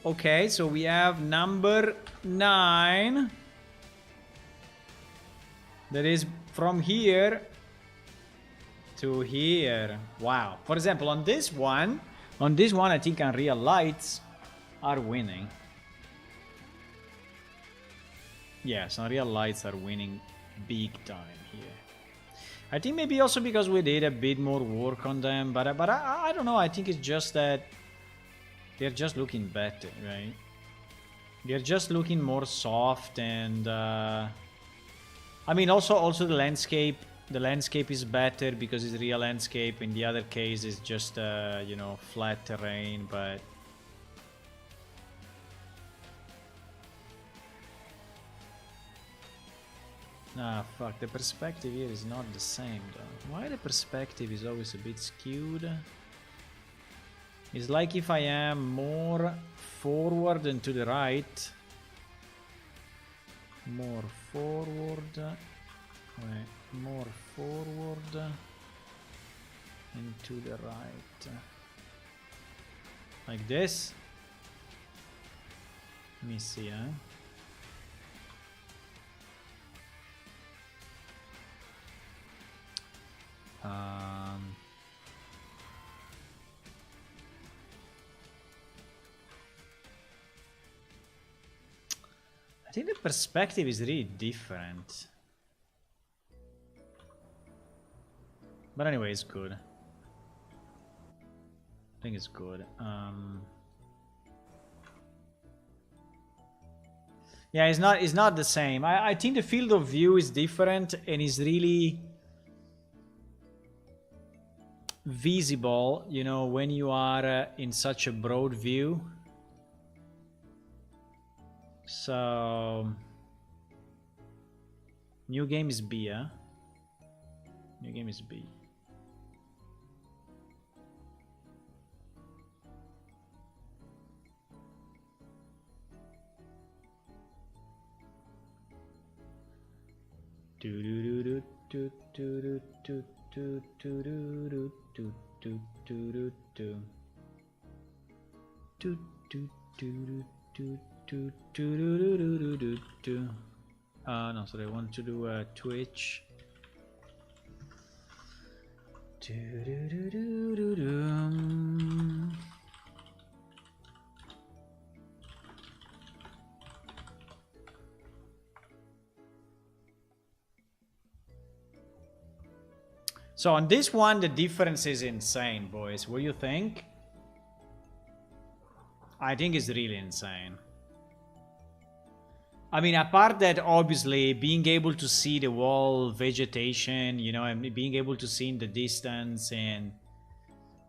Okay, so we have number 9. That is from here to here. Wow. For example, on this one, I think Unreal Lights are winning. Yes, Unreal Lights are winning big time here. I think maybe also because we did a bit more work on them, but I don't know. I think it's just that they're just looking better, right? They're just looking more soft, and I mean also the landscape. The landscape is better because it's real landscape. In the other case, it's just you know, flat terrain, but. Ah, fuck, the perspective here is not the same though. Why the perspective is always a bit skewed? It's like if I am more forward and to the right. More forward. Wait, more forward and to the right. Like this? Let me see, huh? I think the perspective is really different. But anyway, it's good. I think it's good. Yeah, it's not the same. I think the field of view is different and is really visible, you know, when you are in such a broad view. So new game is B, huh? New game is B. No, sorry, I want to do a Twitch. So on this one, the difference is insane, boys. What do you think? I think it's really insane. I mean, apart that, obviously, being able to see the wall vegetation, you know, and being able to see in the distance, and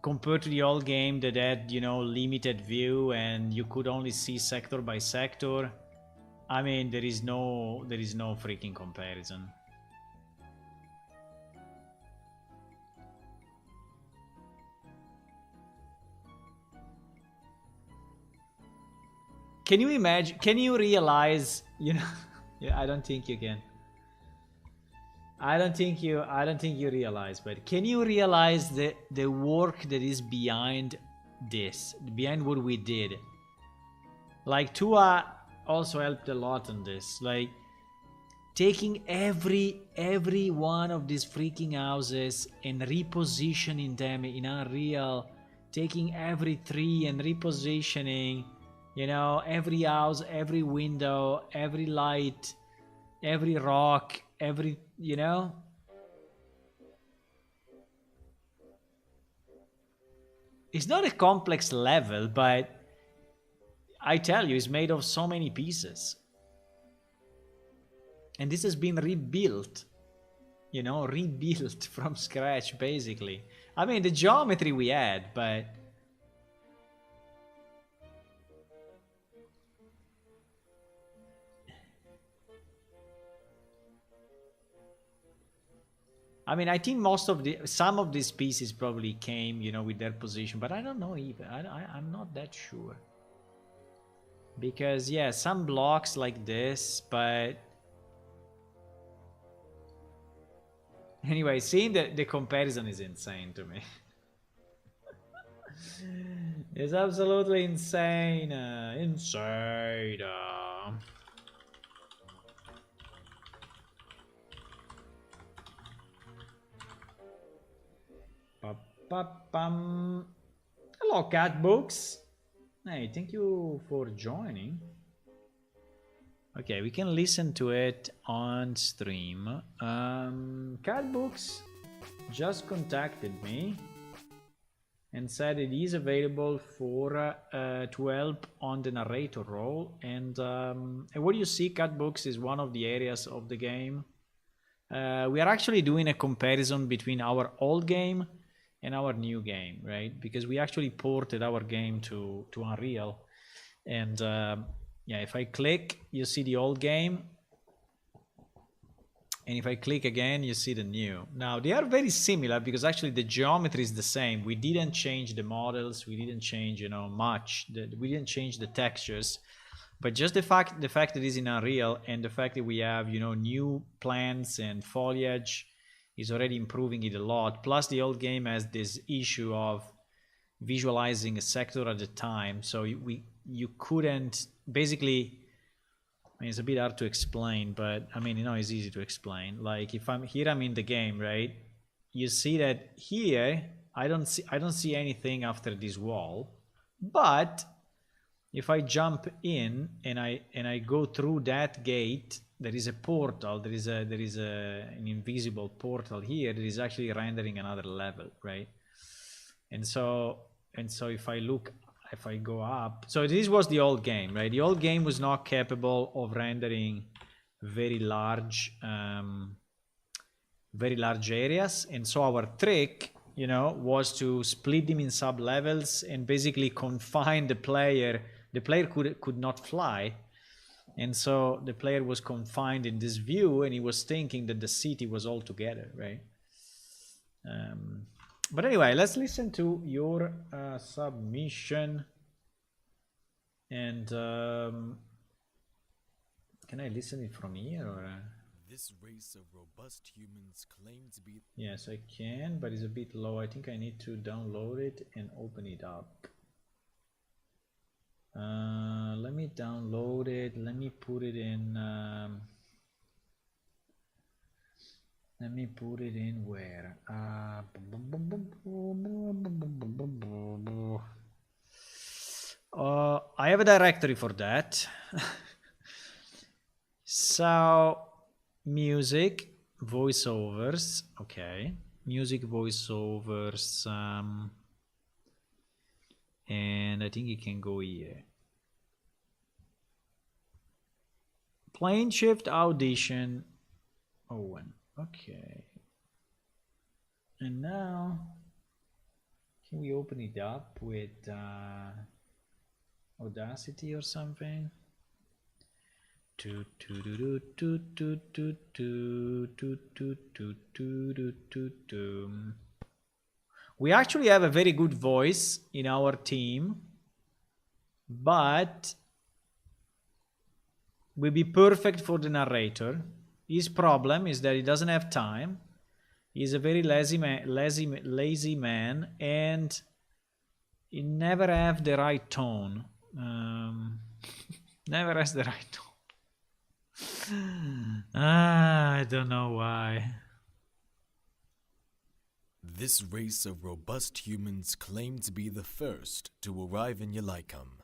compared to the old game that had, you know, limited view and you could only see sector by sector, I mean, there is no freaking comparison. Can you imagine? Can you realize? You know, yeah, I don't think you can. I don't think you realize. But can you realize the work that is behind this, behind what we did? Like Tua also helped a lot on this. Like taking every one of these freaking houses and repositioning them in Unreal, taking every tree and repositioning. You know, every house, every window, every light, every rock, every, you know? It's not a complex level, but I tell you, it's made of so many pieces. And this has been rebuilt, you know, rebuilt from scratch, basically. I mean, the geometry we had, but... I mean, I think some of these pieces probably came, you know, with their position, but I don't know even. I'm not that sure. Because, yeah, some blocks like this, but... Anyway, seeing the comparison is insane to me. It's absolutely insane. Insane. Hello, cat books. Hey, thank you for joining. Okay, we can listen to it on stream. Catbooks just contacted me and said it is available for to help on the narrator role. And what you see, Catbooks is one of the areas of the game. We are actually doing a comparison between our old game and our new game, right? Because we actually ported our game to Unreal. And yeah, if I click, you see the old game. And if I click again, you see the new. Now, they are very similar because actually the geometry is the same. We didn't change the models. We didn't change, much. We didn't change the textures. But just the fact that it's in Unreal and the fact that we have, new plants and foliage is already improving it a lot. Plus, the old game has this issue of visualizing a sector at a time. So you couldn't basically... I mean, it's a bit hard to explain, but I mean, it's easy to explain. Like if I'm in the game, right? You see that here I don't see anything after this wall, but if I jump in and I go through that gate, there is a portal. There is an invisible portal here that is actually rendering another level, right? And so if I go up, so this was the old game, right? The old game was not capable of rendering very large areas, and so our trick, was to split them in sub levels and basically confine the player. The player could not fly, and so the player was confined in this view, and he was thinking that the city was all together, right? But anyway, let's listen to your submission. And can I listen it from here? Or this race of robust humans claim to be... Yes, I can, but it's a bit low. I think I need to download it and open it up. Let me download it. Let me put it in... Let me put it in where? I have a directory for that. So, music, voiceovers, okay. Music, voiceovers, and I think it can go here. Plane shift audition, Owen. Okay. And now, can we open it up with Audacity or something? We actually have a very good voice in our team, but will be perfect for the narrator. His problem is that he doesn't have time. He's a very lazy man, and he never have the right tone. Never has the right tone. I don't know why. This race of robust humans claim to be the first to arrive in Yalaikam.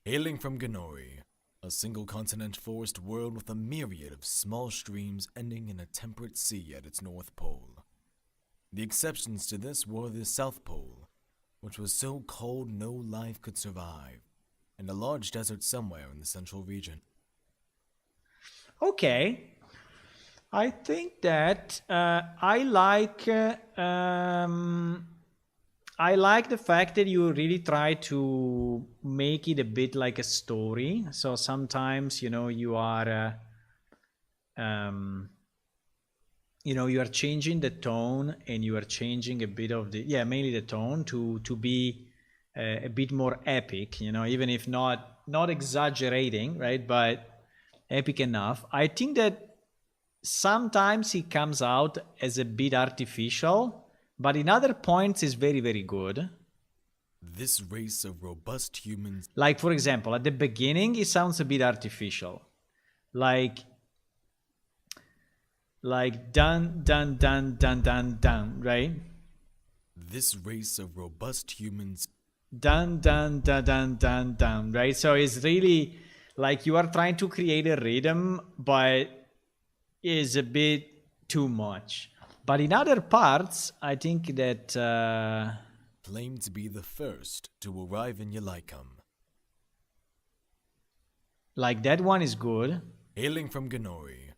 Hailing from Ganori, a single-continent forest world with a myriad of small streams ending in a temperate sea at its north pole. The exceptions to this were the South Pole, which was so cold no life could survive, and a large desert somewhere in the central region. Okay. I think that I like the fact that you really try to make it a bit like a story. So sometimes, you are, you are changing the tone, and you are changing a bit of mainly the tone to be a bit more epic, even if not exaggerating, right? But epic enough. I think that sometimes it comes out as a bit artificial, but in other points is very, very good. This race of robust humans... Like, for example, at the beginning, it sounds a bit artificial. Like dun, dun, dun, dun, dun, dun, right? This race of robust humans... Dun, dun, dun, dun, dun, dun, right? So it's really... like you are trying to create a rhythm, but is a bit too much. But in other parts, I think that Claim to be the first to arrive in Yalikam. like that one is good. Hailing from Ganori,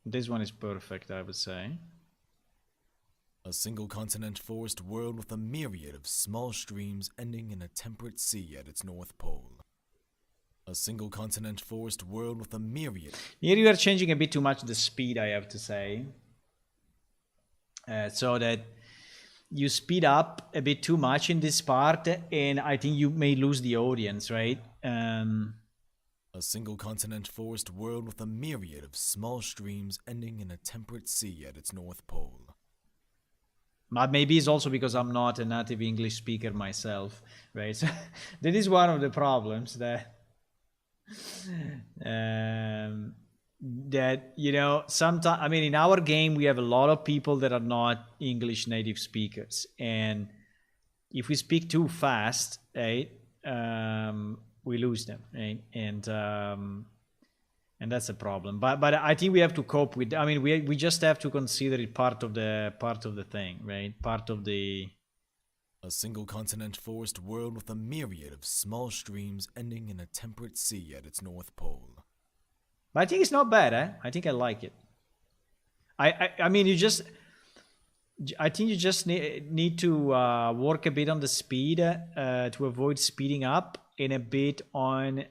This one is perfect, I would say. a single continent forest world with a myriad of small streams ending in a temperate sea at its north pole. A single continent forest world with a myriad. Here you are changing a bit too much the speed, I have to say. So that you speed up a bit too much in this part, and I think you may lose the audience, right? A single continent forest world with a myriad of small streams ending in a temperate sea at its north pole. But maybe it's also because I'm not a native English speaker myself, right? So that is one of the problems that that, you know, sometimes, I mean, in our game we have a lot of people that are not English native speakers, and if we speak too fast, right, we lose them, right? And that's a problem. But I think we have to cope with. I mean, we just have to consider it part of the thing, right? Part of the. A single continent forest world with a myriad of small streams ending in a temperate sea at its north pole. But I think it's not bad, eh? I think I like it. I mean, I think you just need to work a bit on the speed to avoid speeding up, and a bit on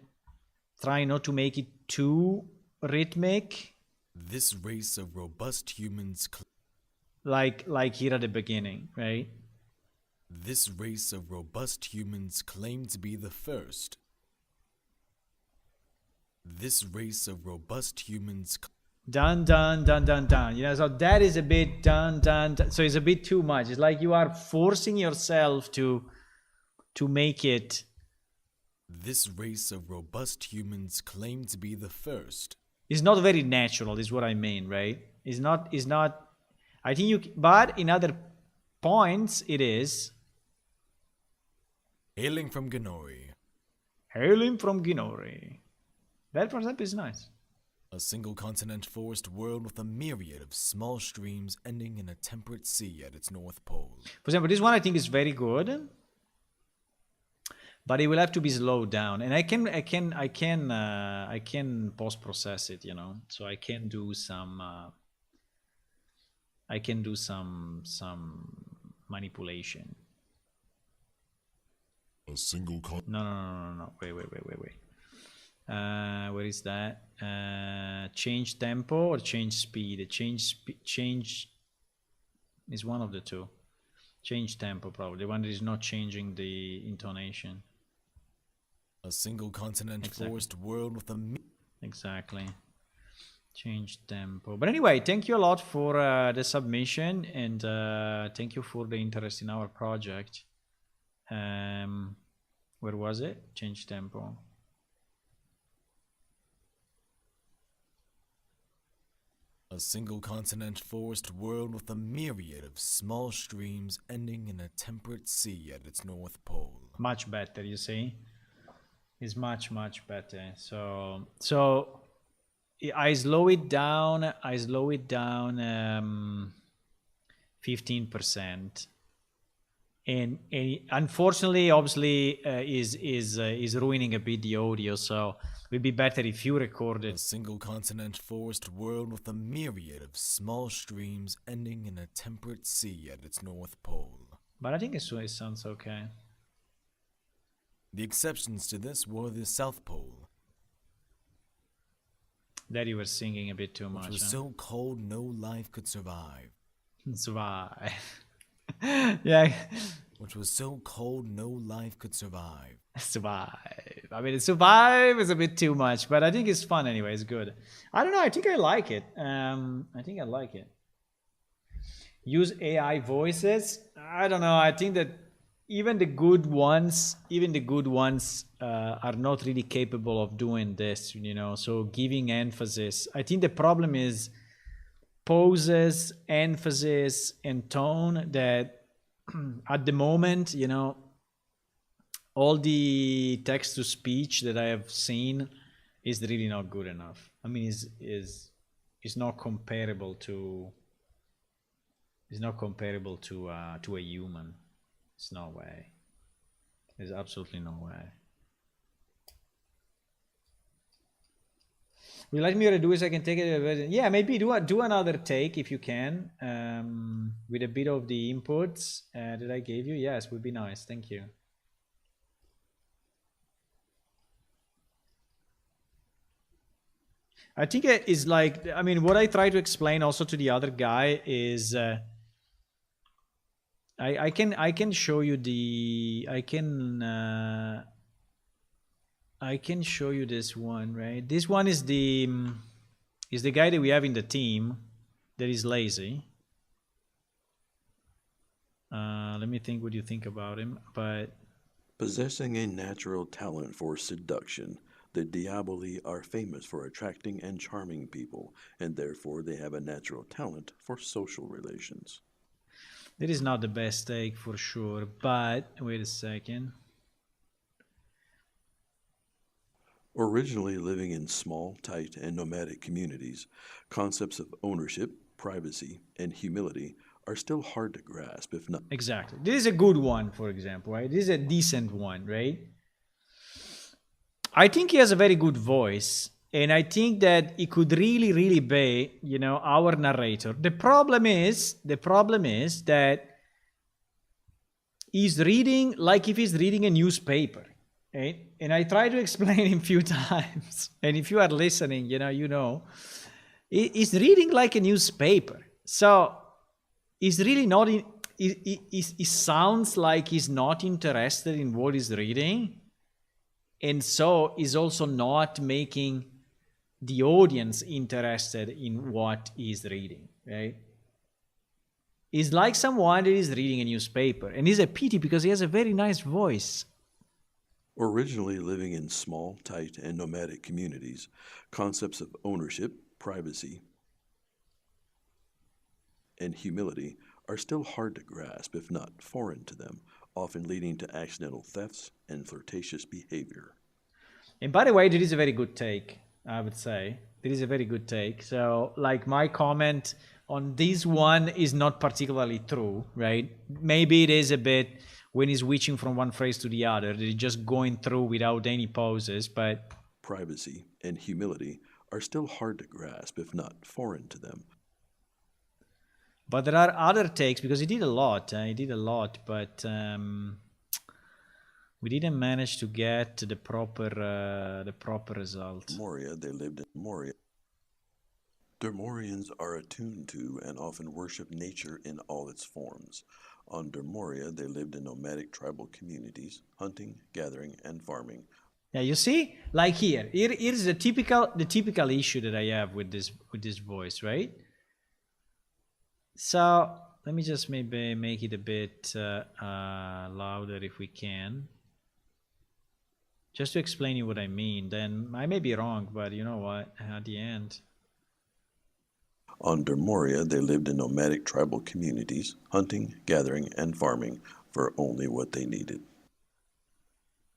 trying not to make it too rhythmic. This race of robust humans. Like here at the beginning, right? This race of robust humans claim to be the first. This race of robust humans. Dun dun dun dun dun. You know, so that is a bit dun dun. Dun. So it's a bit too much. It's like you are forcing yourself to make it. This race of robust humans claim to be the first. It's not very natural, is what I mean, right? It's not. I think you. But in other points, it is. Hailing from Ganori. Hailing from Ginori. That, for example, is nice. A single continent forest world with a myriad of small streams ending in a temperate sea at its north pole. For example, this one I think is very good, but it will have to be slowed down, and I can post process it, you know, so I can do some manipulation. A single No. Wait. Where is that? Change tempo or change speed? Change is one of the two. Change tempo, probably. The one that is not changing the intonation. A single continent forest world with a... Exactly. Change tempo. But anyway, thank you a lot for the submission, and thank you for the interest in our project. Where was it? Change tempo. A single continent forest world with a myriad of small streams ending in a temperate sea at its north pole. Much better, you see? It's much better. So I slow it down 15%. And unfortunately, obviously, is ruining a bit the audio. So it would be better if you recorded. A single continent forest world with a myriad of small streams ending in a temperate sea at its north pole. But I think it sounds okay. The exceptions to this were the South Pole. That you were singing a bit too much. Which was so cold no life could survive. Survive. Yeah. Which was so cold no life could survive. Survive. I mean, survive is a bit too much, but I think it's fun anyway. It's good. I don't know. I think I like it. Use AI voices. I don't know. I think that even the good ones are not really capable of doing this, you know. So giving emphasis. I think the problem is poses, emphasis, and tone that at the moment, you know, all the text to speech that I have seen is really not good enough. I mean, is not comparable to to a human. It's no way. There's absolutely no way. Will you let me redo it so I can take it? Yeah, maybe do another take if you can, with a bit of the inputs that I gave you. Yes, would be nice. Thank you. I think it is like, I mean, what I try to explain also to the other guy is I can show you the I can show you this one, right? This one is the guy that we have in the team that is lazy. Let me think what you think about him, but Possessing a natural talent for seduction, the Diaboli are famous for attracting and charming people, and therefore they have a natural talent for social relations. it is not the best take for sure, but wait a second. Originally living in small, tight, and nomadic communities, concepts of ownership, privacy, and humility are still hard to grasp, if not. Exactly. This is a good one, for example, right? This is a decent one, right? I think he has a very good voice, and I think that he could really be, you know, our narrator. The problem is that he's reading like if he's reading a newspaper, right? And I try to explain him a few times. And if you are listening, you know, he's reading like a newspaper. So he's really not in. He sounds like he's not interested in what he's reading. And so is also not making the audience interested in what he's reading, right? He's like someone that is reading a newspaper. And it's a pity because he has a very nice voice. Originally living in small, tight, and nomadic communities, concepts of ownership, privacy, and humility are still hard to grasp, if not foreign to them, often leading to accidental thefts and flirtatious behavior. And by the way, that is a very good take, I would say. It is a very good take. So, like, my comment on this one is not particularly true, right? Maybe it is a bit when he's switching from one phrase to the other, that he's just going through without any pauses, but Privacy and humility are still hard to grasp, if not foreign to them. But there are other takes because he did a lot. But we didn't manage to get the proper result. Moria, they lived in Moria. Dermorians are attuned to and often worship nature in all its forms. On Dermoria, they lived in nomadic tribal communities, hunting, gathering, and farming. Yeah, you see, like here's the typical issue that I have with this voice, right? So let me just maybe make it a bit louder if we can, just to explain you what I mean. Then I may be wrong, but you know what? At the end. On Dermoria, they lived in nomadic tribal communities, hunting, gathering, and farming for only what they needed.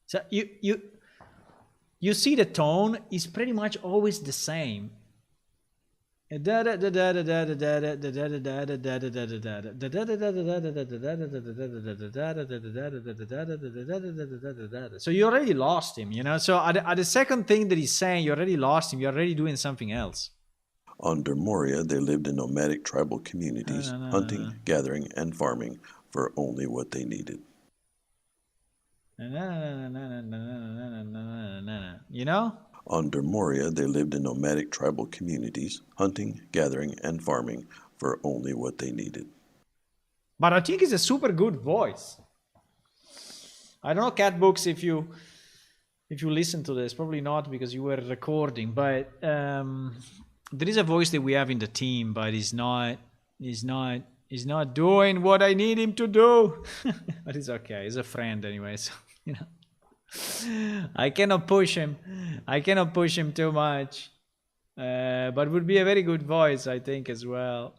So you see the tone is pretty much always the same. So you already lost him, you know. So at the second thing that he's saying, you already lost him. You're already doing something else. On Dermoria, they lived in nomadic tribal communities, hunting, gathering, and farming for only what they needed. You know? On Dermoria, they lived in nomadic tribal communities, hunting, gathering, and farming for only what they needed. But I think it's a super good voice. I don't know, Cat Books, if you listen to this, probably not because you were recording, but there is a voice that we have in the team, but he's not doing what I need him to do. But it's okay. He's a friend anyway, so you know. I cannot push him too much. But would be a very good voice, I think, as well.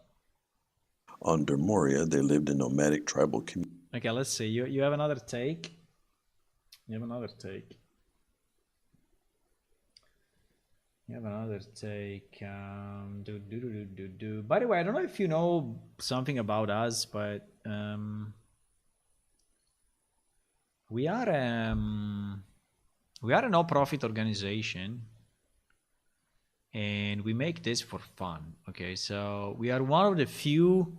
On Dermoria, they lived in nomadic tribal communities. Okay, let's see. You have another take? You have another take. You have another take. By the way, I don't know if you know something about us, but we are a no-profit organization, and we make this for fun. Okay, so we are one of the few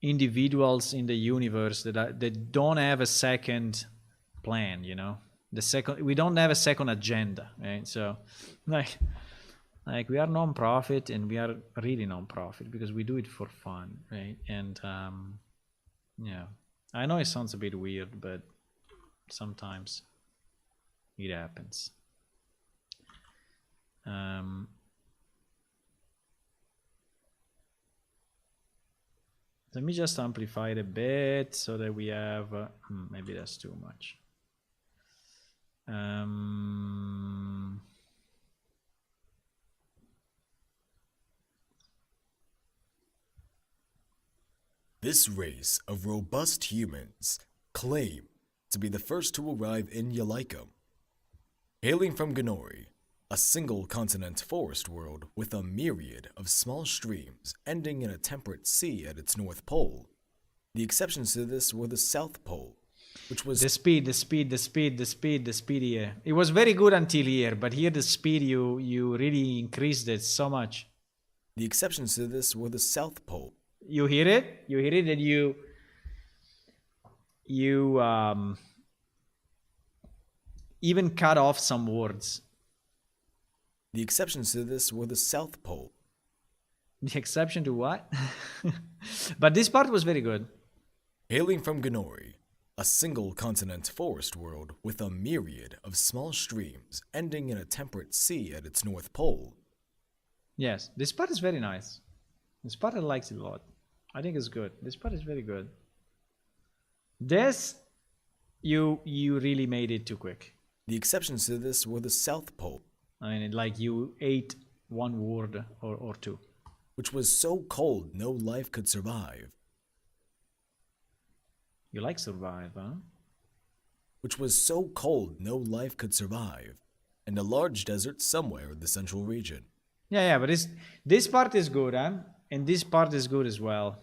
individuals in the universe that don't have a second plan. You know, we don't have a second agenda, right? So, like we are non-profit, and we are really non-profit because we do it for fun, right? And yeah, I know it sounds a bit weird, but sometimes it happens. Let me just amplify it a bit so that we have maybe that's too much. This race of robust humans claim to be the first to arrive in Yalikum. Hailing from Ganori, a single-continent forest world with a myriad of small streams ending in a temperate sea at its north pole. The exceptions to this were the South Pole, which was the speed here. It was very good until here, but here the speed you really increased it so much. The exceptions to this were the South Pole. You hear it? You hear it that you even cut off some words. The exceptions to this were the South Pole. The exception to what? But this part was very good. Hailing from Ganori, a single-continent forest world with a myriad of small streams ending in a temperate sea at its north pole. Yes, this part is very nice. This part I likes it a lot. I think it's good. This part is very good. This, you really made it too quick. The exceptions to this were the South Pole. I mean, like you ate one word or two. Which was so cold no life could survive. You like survive, huh? Which was so cold no life could survive, and a large desert somewhere in the central region. Yeah, but this part is good, huh? And this part is good as well.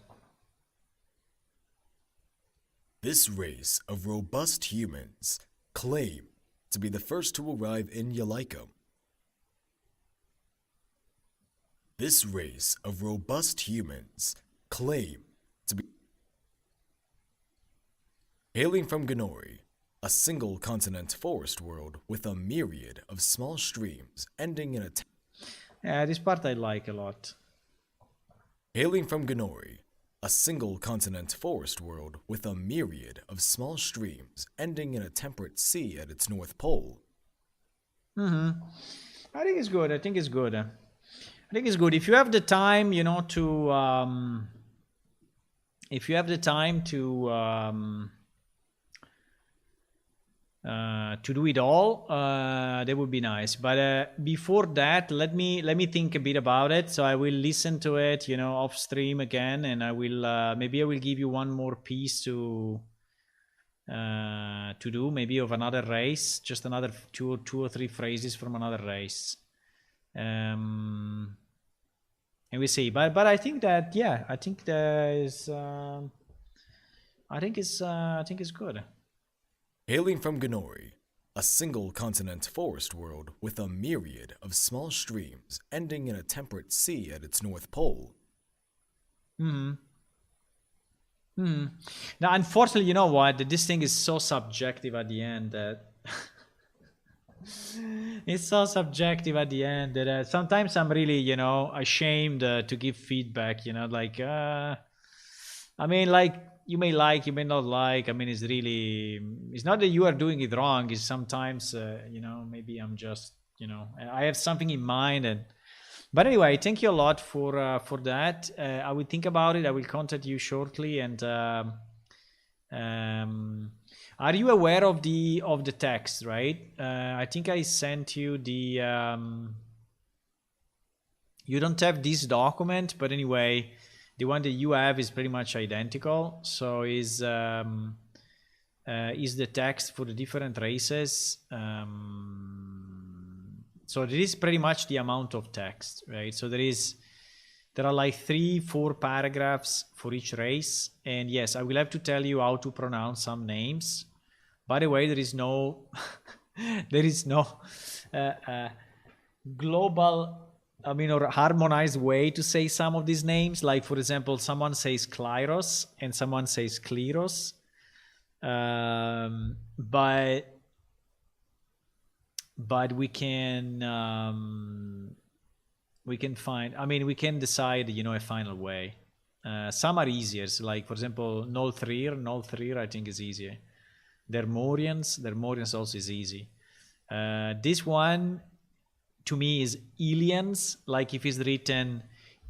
This race of robust humans claim to be the first to arrive in Yalikum. This race of robust humans claim to be hailing from Ganori, a single-continent forest world with a myriad of small streams ending in a yeah, this part I like a lot. Hailing from Ganori, a single-continent forest world with a myriad of small streams ending in a temperate sea at its north pole. I think it's good. I think it's good. I think it's good. If you have the time, you know, to do it all, that would be nice. But before that, let me think a bit about it. So I will listen to it, you know, off stream again, and I will maybe I will give you one more piece to do, maybe of another race, just another two or three phrases from another race, and we see. But I think that I think it's good. Hailing from Ganori, a single-continent forest world with a myriad of small streams ending in a temperate sea at its north pole. Now, unfortunately, you know what? This thing is so subjective at the end that it's so subjective at the end that sometimes I'm really, you know, ashamed to give feedback. You know, like I mean, like you may like, you may not like. I mean, it's not that you are doing it wrong. It's sometimes, you know, maybe I'm just, you know, I have something in mind. But anyway, thank you a lot for that. I will think about it. I will contact you shortly. And are you aware of the text, right? I think I sent you the. You don't have this document, but anyway, the one that you have is pretty much identical. So is the text for the different races. So this is pretty much the amount of text, right? So there are like 3-4 paragraphs for each race. And yes, I will have to tell you how to pronounce some names. By the way, there is no there is no global, I mean, or harmonized way to say some of these names. Like, for example, someone says Klyros and someone says Kleros. But we can find, I mean, we can decide, you know, a final way. Some are easier. So like, for example, Nolthrir, I think is easier. Dermorians also is easy. This one, to me, is Elians, like if it's written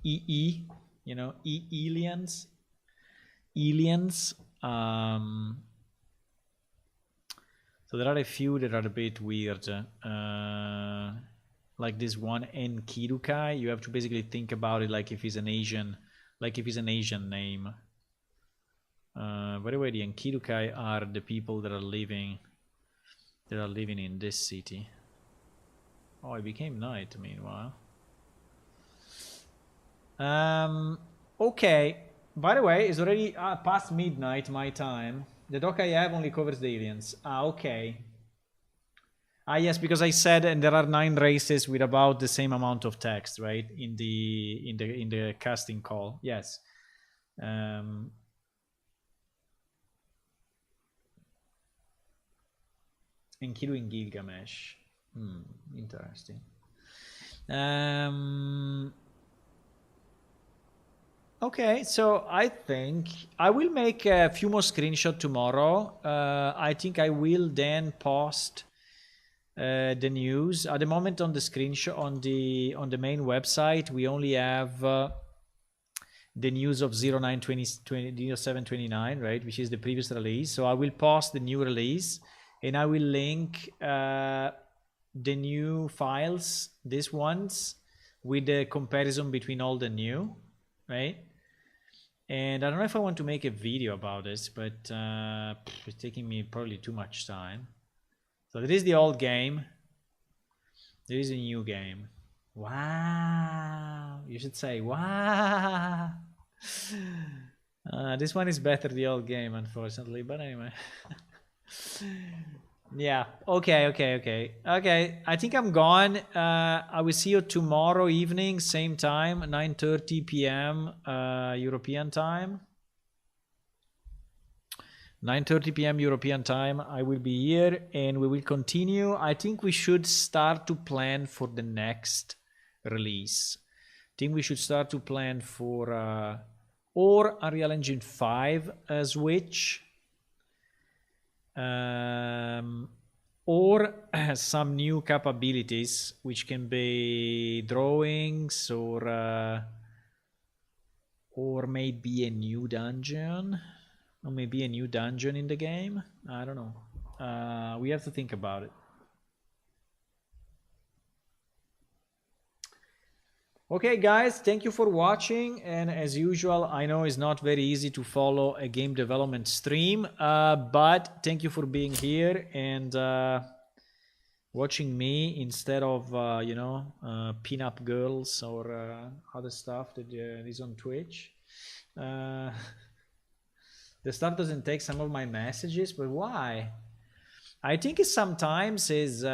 EE, you know, Elians. So there are a few that are a bit weird. Like this one, Enkidukai. You have to basically think about it like if it's an Asian, name. By the way, the Enkidukai are the people that are living in this city. Oh, it became night meanwhile. Okay. By the way, it's already past midnight my time. The doc I have only covers the aliens. Okay. Yes, because I said, and there are 9 races with about the same amount of text, right? In the casting call. Yes. Enkidu in Gilgamesh. Interesting. Okay, so I think I will make a few more screenshots tomorrow. I think I will then post the news. At the moment on the screenshot on the main website, we only have the news of 0729, right, which is the previous release. So I will post the new release and I will link the new files, these ones, with the comparison between all the new, right? And I don't know if I want to make a video about this, but it's taking me probably too much time. So there is the old game. There is a new game. Wow. You should say, wow. This one is better, the old game, unfortunately. But anyway. Yeah. Okay. I think I'm gone. I will see you tomorrow evening, same time, 9:30 p.m. European time. 9:30 p.m. European time. I will be here and we will continue. I think we should start to plan for the next release. I think we should start to plan for or Unreal Engine 5 Switch. Or some new capabilities, which can be drawings or maybe a new dungeon, or maybe a new dungeon in the game. I don't know. We have to think about it. Okay, guys, thank you for watching. And as usual, I know it's not very easy to follow a game development stream, but thank you for being here and watching me instead of, pin-up girls or other stuff that is on Twitch. The stuff doesn't take some of my messages, but why? I think it sometimes is...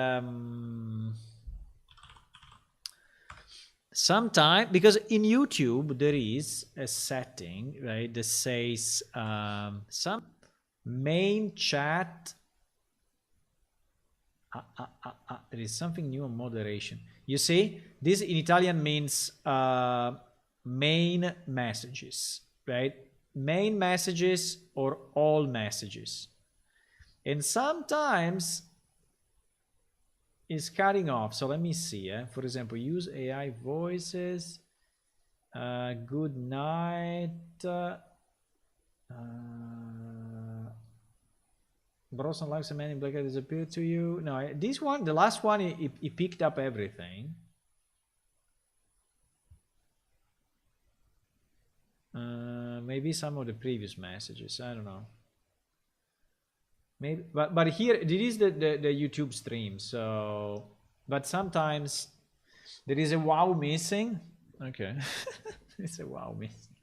Sometimes, because in YouTube there is a setting, right, that says some main chat. There is something new on moderation. You see, this in Italian means main messages, right? Main messages or all messages. And sometimes is cutting off. So let me see. For example, use AI voices. Good night. Bros and Lives and Man in Black disappeared to you. No, this one, the last one, it picked up everything. Maybe some of the previous messages. I don't know. Maybe, but here it is the YouTube stream, so But sometimes there is a wow missing. Okay. It's a wow missing.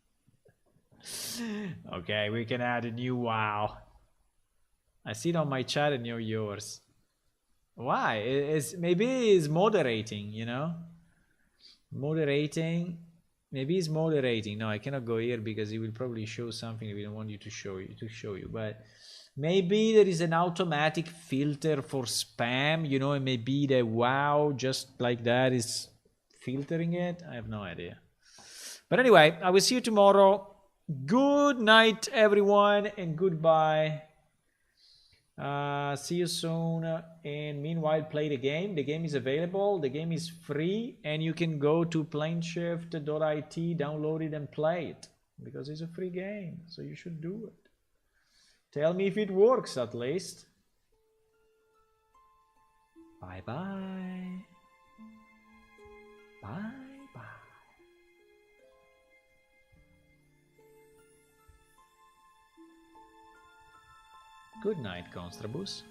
Okay, we can add a new wow. I see it on my chat and you're yours. Why? Maybe it's moderating, you know? Moderating. Maybe it's moderating. No, I cannot go here because it will probably show something we don't want you to show you. But maybe there is an automatic filter for spam, you know, and maybe the wow just like that is filtering it. I have no idea. But anyway, I will see you tomorrow. Good night, everyone, and goodbye. See you soon. And meanwhile, play the game. The game is available. The game is free, and you can go to planeshift.it, download it, and play it because it's a free game. So you should do it. Tell me if it works at least. Bye bye. Bye bye. Good night, Constrabus.